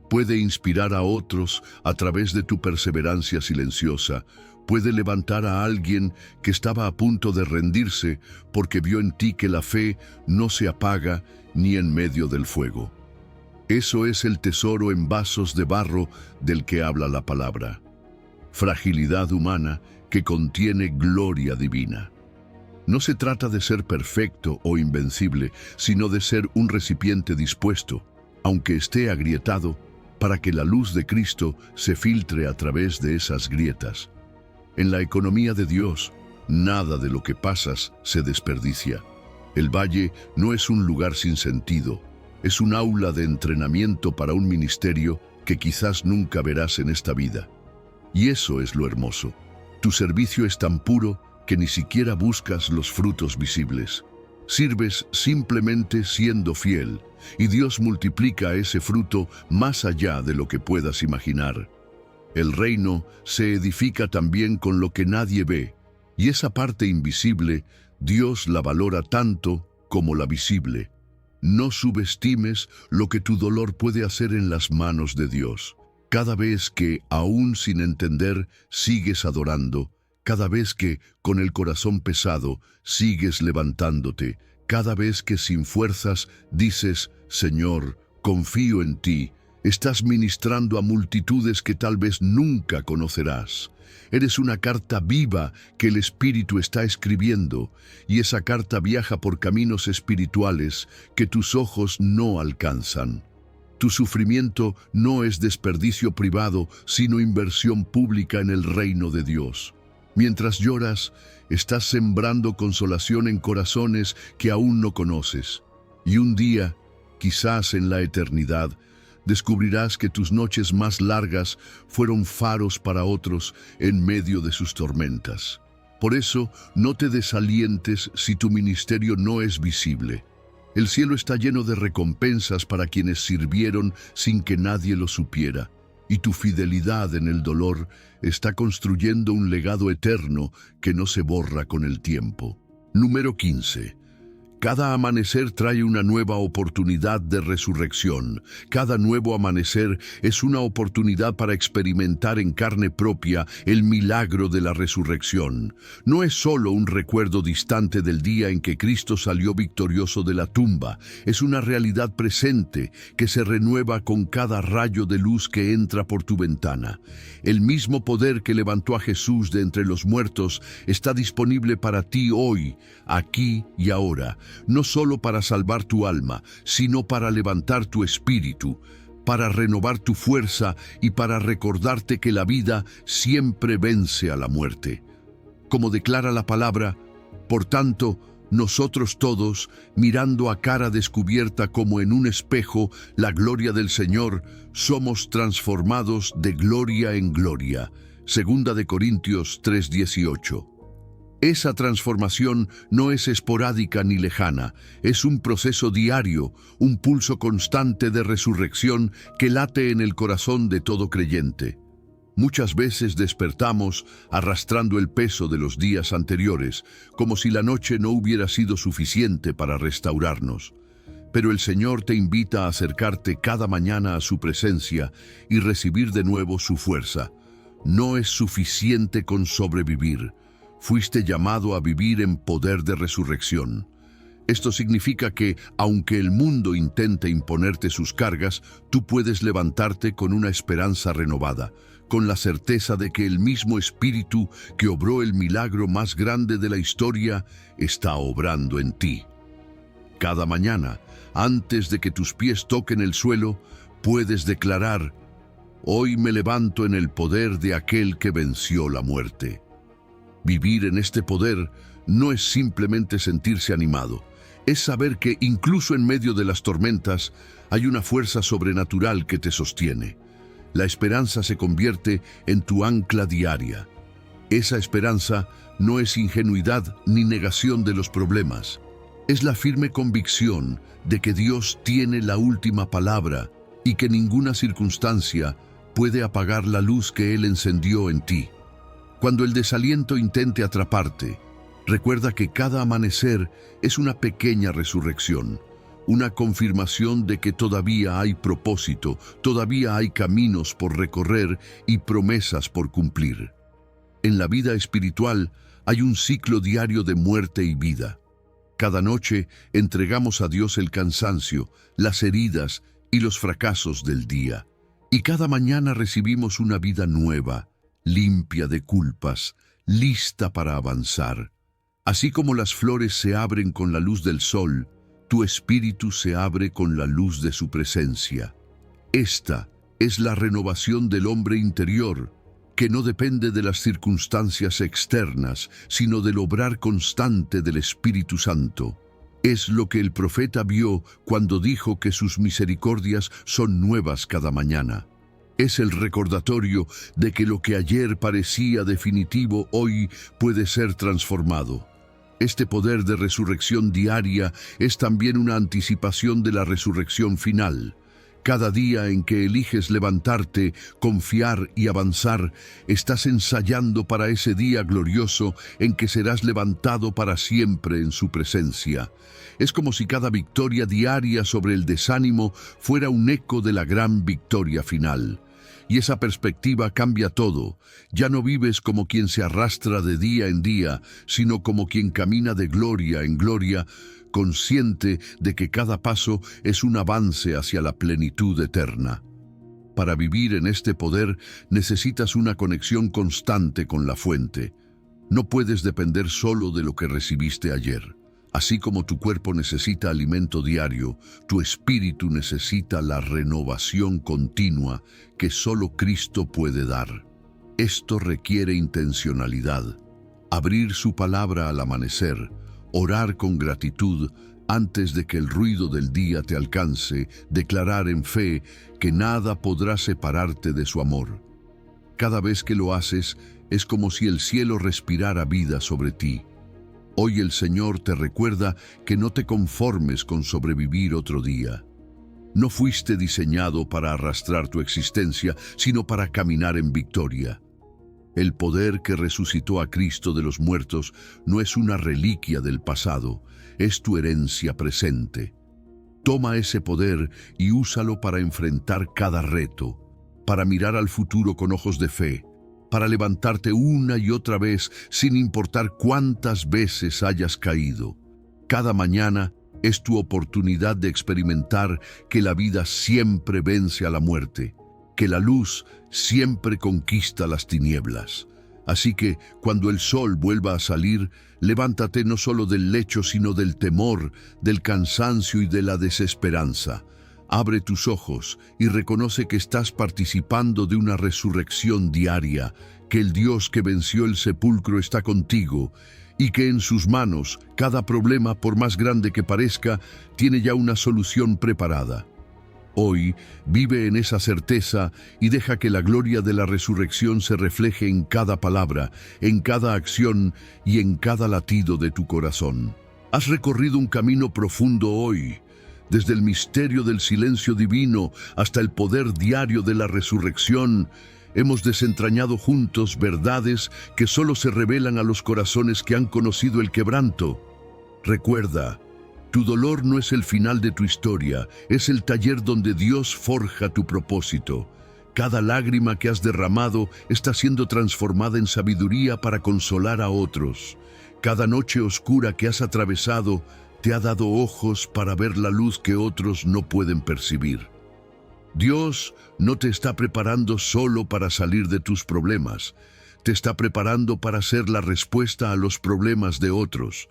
Puede inspirar a otros a través de tu perseverancia silenciosa. Puede levantar a alguien que estaba a punto de rendirse porque vio en ti que la fe no se apaga ni en medio del fuego. Eso es el tesoro en vasos de barro del que habla la palabra. Fragilidad humana que contiene gloria divina. No se trata de ser perfecto o invencible, sino de ser un recipiente dispuesto, aunque esté agrietado, para que la luz de Cristo se filtre a través de esas grietas. En la economía de Dios, nada de lo que pasas se desperdicia. El valle no es un lugar sin sentido, es un aula de entrenamiento para un ministerio que quizás nunca verás en esta vida. Y eso es lo hermoso. Tu servicio es tan puro que ni siquiera buscas los frutos visibles. Sirves simplemente siendo fiel, y Dios multiplica ese fruto más allá de lo que puedas imaginar. El reino se edifica también con lo que nadie ve, y esa parte invisible, Dios la valora tanto como la visible. No subestimes lo que tu dolor puede hacer en las manos de Dios. Cada vez que, aún sin entender, sigues adorando, cada vez que, con el corazón pesado, sigues levantándote, cada vez que sin fuerzas dices, Señor, confío en ti, estás ministrando a multitudes que tal vez nunca conocerás. Eres una carta viva que el Espíritu está escribiendo, y esa carta viaja por caminos espirituales que tus ojos no alcanzan. Tu sufrimiento no es desperdicio privado, sino inversión pública en el reino de Dios. Mientras lloras, estás sembrando consolación en corazones que aún no conoces. Y un día, quizás en la eternidad, descubrirás que tus noches más largas fueron faros para otros en medio de sus tormentas. Por eso, no te desalientes si tu ministerio no es visible. El cielo está lleno de recompensas para quienes sirvieron sin que nadie lo supiera, y tu fidelidad en el dolor está construyendo un legado eterno que no se borra con el tiempo. Número 15. Cada amanecer trae una nueva oportunidad de resurrección. Cada nuevo amanecer es una oportunidad para experimentar en carne propia el milagro de la resurrección. No es solo un recuerdo distante del día en que Cristo salió victorioso de la tumba. Es una realidad presente que se renueva con cada rayo de luz que entra por tu ventana. El mismo poder que levantó a Jesús de entre los muertos está disponible para ti hoy, aquí y ahora. No solo para salvar tu alma, sino para levantar tu espíritu, para renovar tu fuerza y para recordarte que la vida siempre vence a la muerte. Como declara la palabra, por tanto, nosotros todos, mirando a cara descubierta como en un espejo la gloria del Señor, somos transformados de gloria en gloria. Segunda de Corintios 3:18. Esa transformación no es esporádica ni lejana, es un proceso diario, un pulso constante de resurrección que late en el corazón de todo creyente. Muchas veces despertamos arrastrando el peso de los días anteriores, como si la noche no hubiera sido suficiente para restaurarnos. Pero el Señor te invita a acercarte cada mañana a su presencia y recibir de nuevo su fuerza. No es suficiente con sobrevivir. Fuiste llamado a vivir en poder de resurrección. Esto significa que, aunque el mundo intente imponerte sus cargas, tú puedes levantarte con una esperanza renovada, con la certeza de que el mismo Espíritu que obró el milagro más grande de la historia está obrando en ti. Cada mañana, antes de que tus pies toquen el suelo, puedes declarar: hoy me levanto en el poder de aquel que venció la muerte. Vivir en este poder no es simplemente sentirse animado, es saber que incluso en medio de las tormentas hay una fuerza sobrenatural que te sostiene. La esperanza se convierte en tu ancla diaria. Esa esperanza no es ingenuidad ni negación de los problemas, es la firme convicción de que Dios tiene la última palabra y que ninguna circunstancia puede apagar la luz que Él encendió en ti. Cuando el desaliento intente atraparte, recuerda que cada amanecer es una pequeña resurrección, una confirmación de que todavía hay propósito, todavía hay caminos por recorrer y promesas por cumplir. En la vida espiritual hay un ciclo diario de muerte y vida. Cada noche entregamos a Dios el cansancio, las heridas y los fracasos del día. Y cada mañana recibimos una vida nueva, limpia de culpas, lista para avanzar. Así como las flores se abren con la luz del sol, tu espíritu se abre con la luz de su presencia. Esta es la renovación del hombre interior, que no depende de las circunstancias externas, sino del obrar constante del Espíritu Santo. Es lo que el profeta vio cuando dijo que sus misericordias son nuevas cada mañana. Es el recordatorio de que lo que ayer parecía definitivo hoy puede ser transformado. Este poder de resurrección diaria es también una anticipación de la resurrección final. Cada día en que eliges levantarte, confiar y avanzar, estás ensayando para ese día glorioso en que serás levantado para siempre en su presencia. Es como si cada victoria diaria sobre el desánimo fuera un eco de la gran victoria final. Y esa perspectiva cambia todo. Ya no vives como quien se arrastra de día en día, sino como quien camina de gloria en gloria, consciente de que cada paso es un avance hacia la plenitud eterna. Para vivir en este poder necesitas una conexión constante con la fuente. No puedes depender solo de lo que recibiste ayer. Así como tu cuerpo necesita alimento diario, tu espíritu necesita la renovación continua que solo Cristo puede dar. Esto requiere intencionalidad. Abrir su palabra al amanecer, orar con gratitud antes de que el ruido del día te alcance, declarar en fe que nada podrá separarte de su amor. Cada vez que lo haces, es como si el cielo respirara vida sobre ti. Hoy el Señor te recuerda que no te conformes con sobrevivir otro día. No fuiste diseñado para arrastrar tu existencia, sino para caminar en victoria. El poder que resucitó a Cristo de los muertos no es una reliquia del pasado, es tu herencia presente. Toma ese poder y úsalo para enfrentar cada reto, para mirar al futuro con ojos de fe, para levantarte una y otra vez sin importar cuántas veces hayas caído. Cada mañana es tu oportunidad de experimentar que la vida siempre vence a la muerte, que la luz siempre conquista las tinieblas. Así que, cuando el sol vuelva a salir, levántate no solo del lecho, sino del temor, del cansancio y de la desesperanza. Abre tus ojos y reconoce que estás participando de una resurrección diaria, que el Dios que venció el sepulcro está contigo y que en sus manos cada problema, por más grande que parezca, tiene ya una solución preparada. Hoy vive en esa certeza y deja que la gloria de la resurrección se refleje en cada palabra, en cada acción y en cada latido de tu corazón. Has recorrido un camino profundo hoy, desde el misterio del silencio divino hasta el poder diario de la resurrección. Hemos desentrañado juntos verdades que solo se revelan a los corazones que han conocido el quebranto. Recuerda, tu dolor no es el final de tu historia, es el taller donde Dios forja tu propósito. Cada lágrima que has derramado está siendo transformada en sabiduría para consolar a otros. Cada noche oscura que has atravesado te ha dado ojos para ver la luz que otros no pueden percibir. Dios no te está preparando solo para salir de tus problemas, te está preparando para ser la respuesta a los problemas de otros.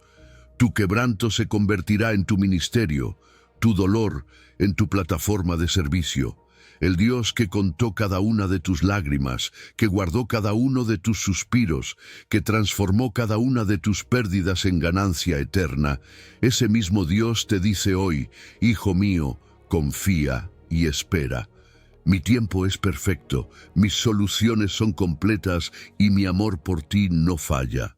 Tu quebranto se convertirá en tu ministerio, tu dolor en tu plataforma de servicio. El Dios que contó cada una de tus lágrimas, que guardó cada uno de tus suspiros, que transformó cada una de tus pérdidas en ganancia eterna, ese mismo Dios te dice hoy: hijo mío, confía y espera. Mi tiempo es perfecto, mis soluciones son completas y mi amor por ti no falla.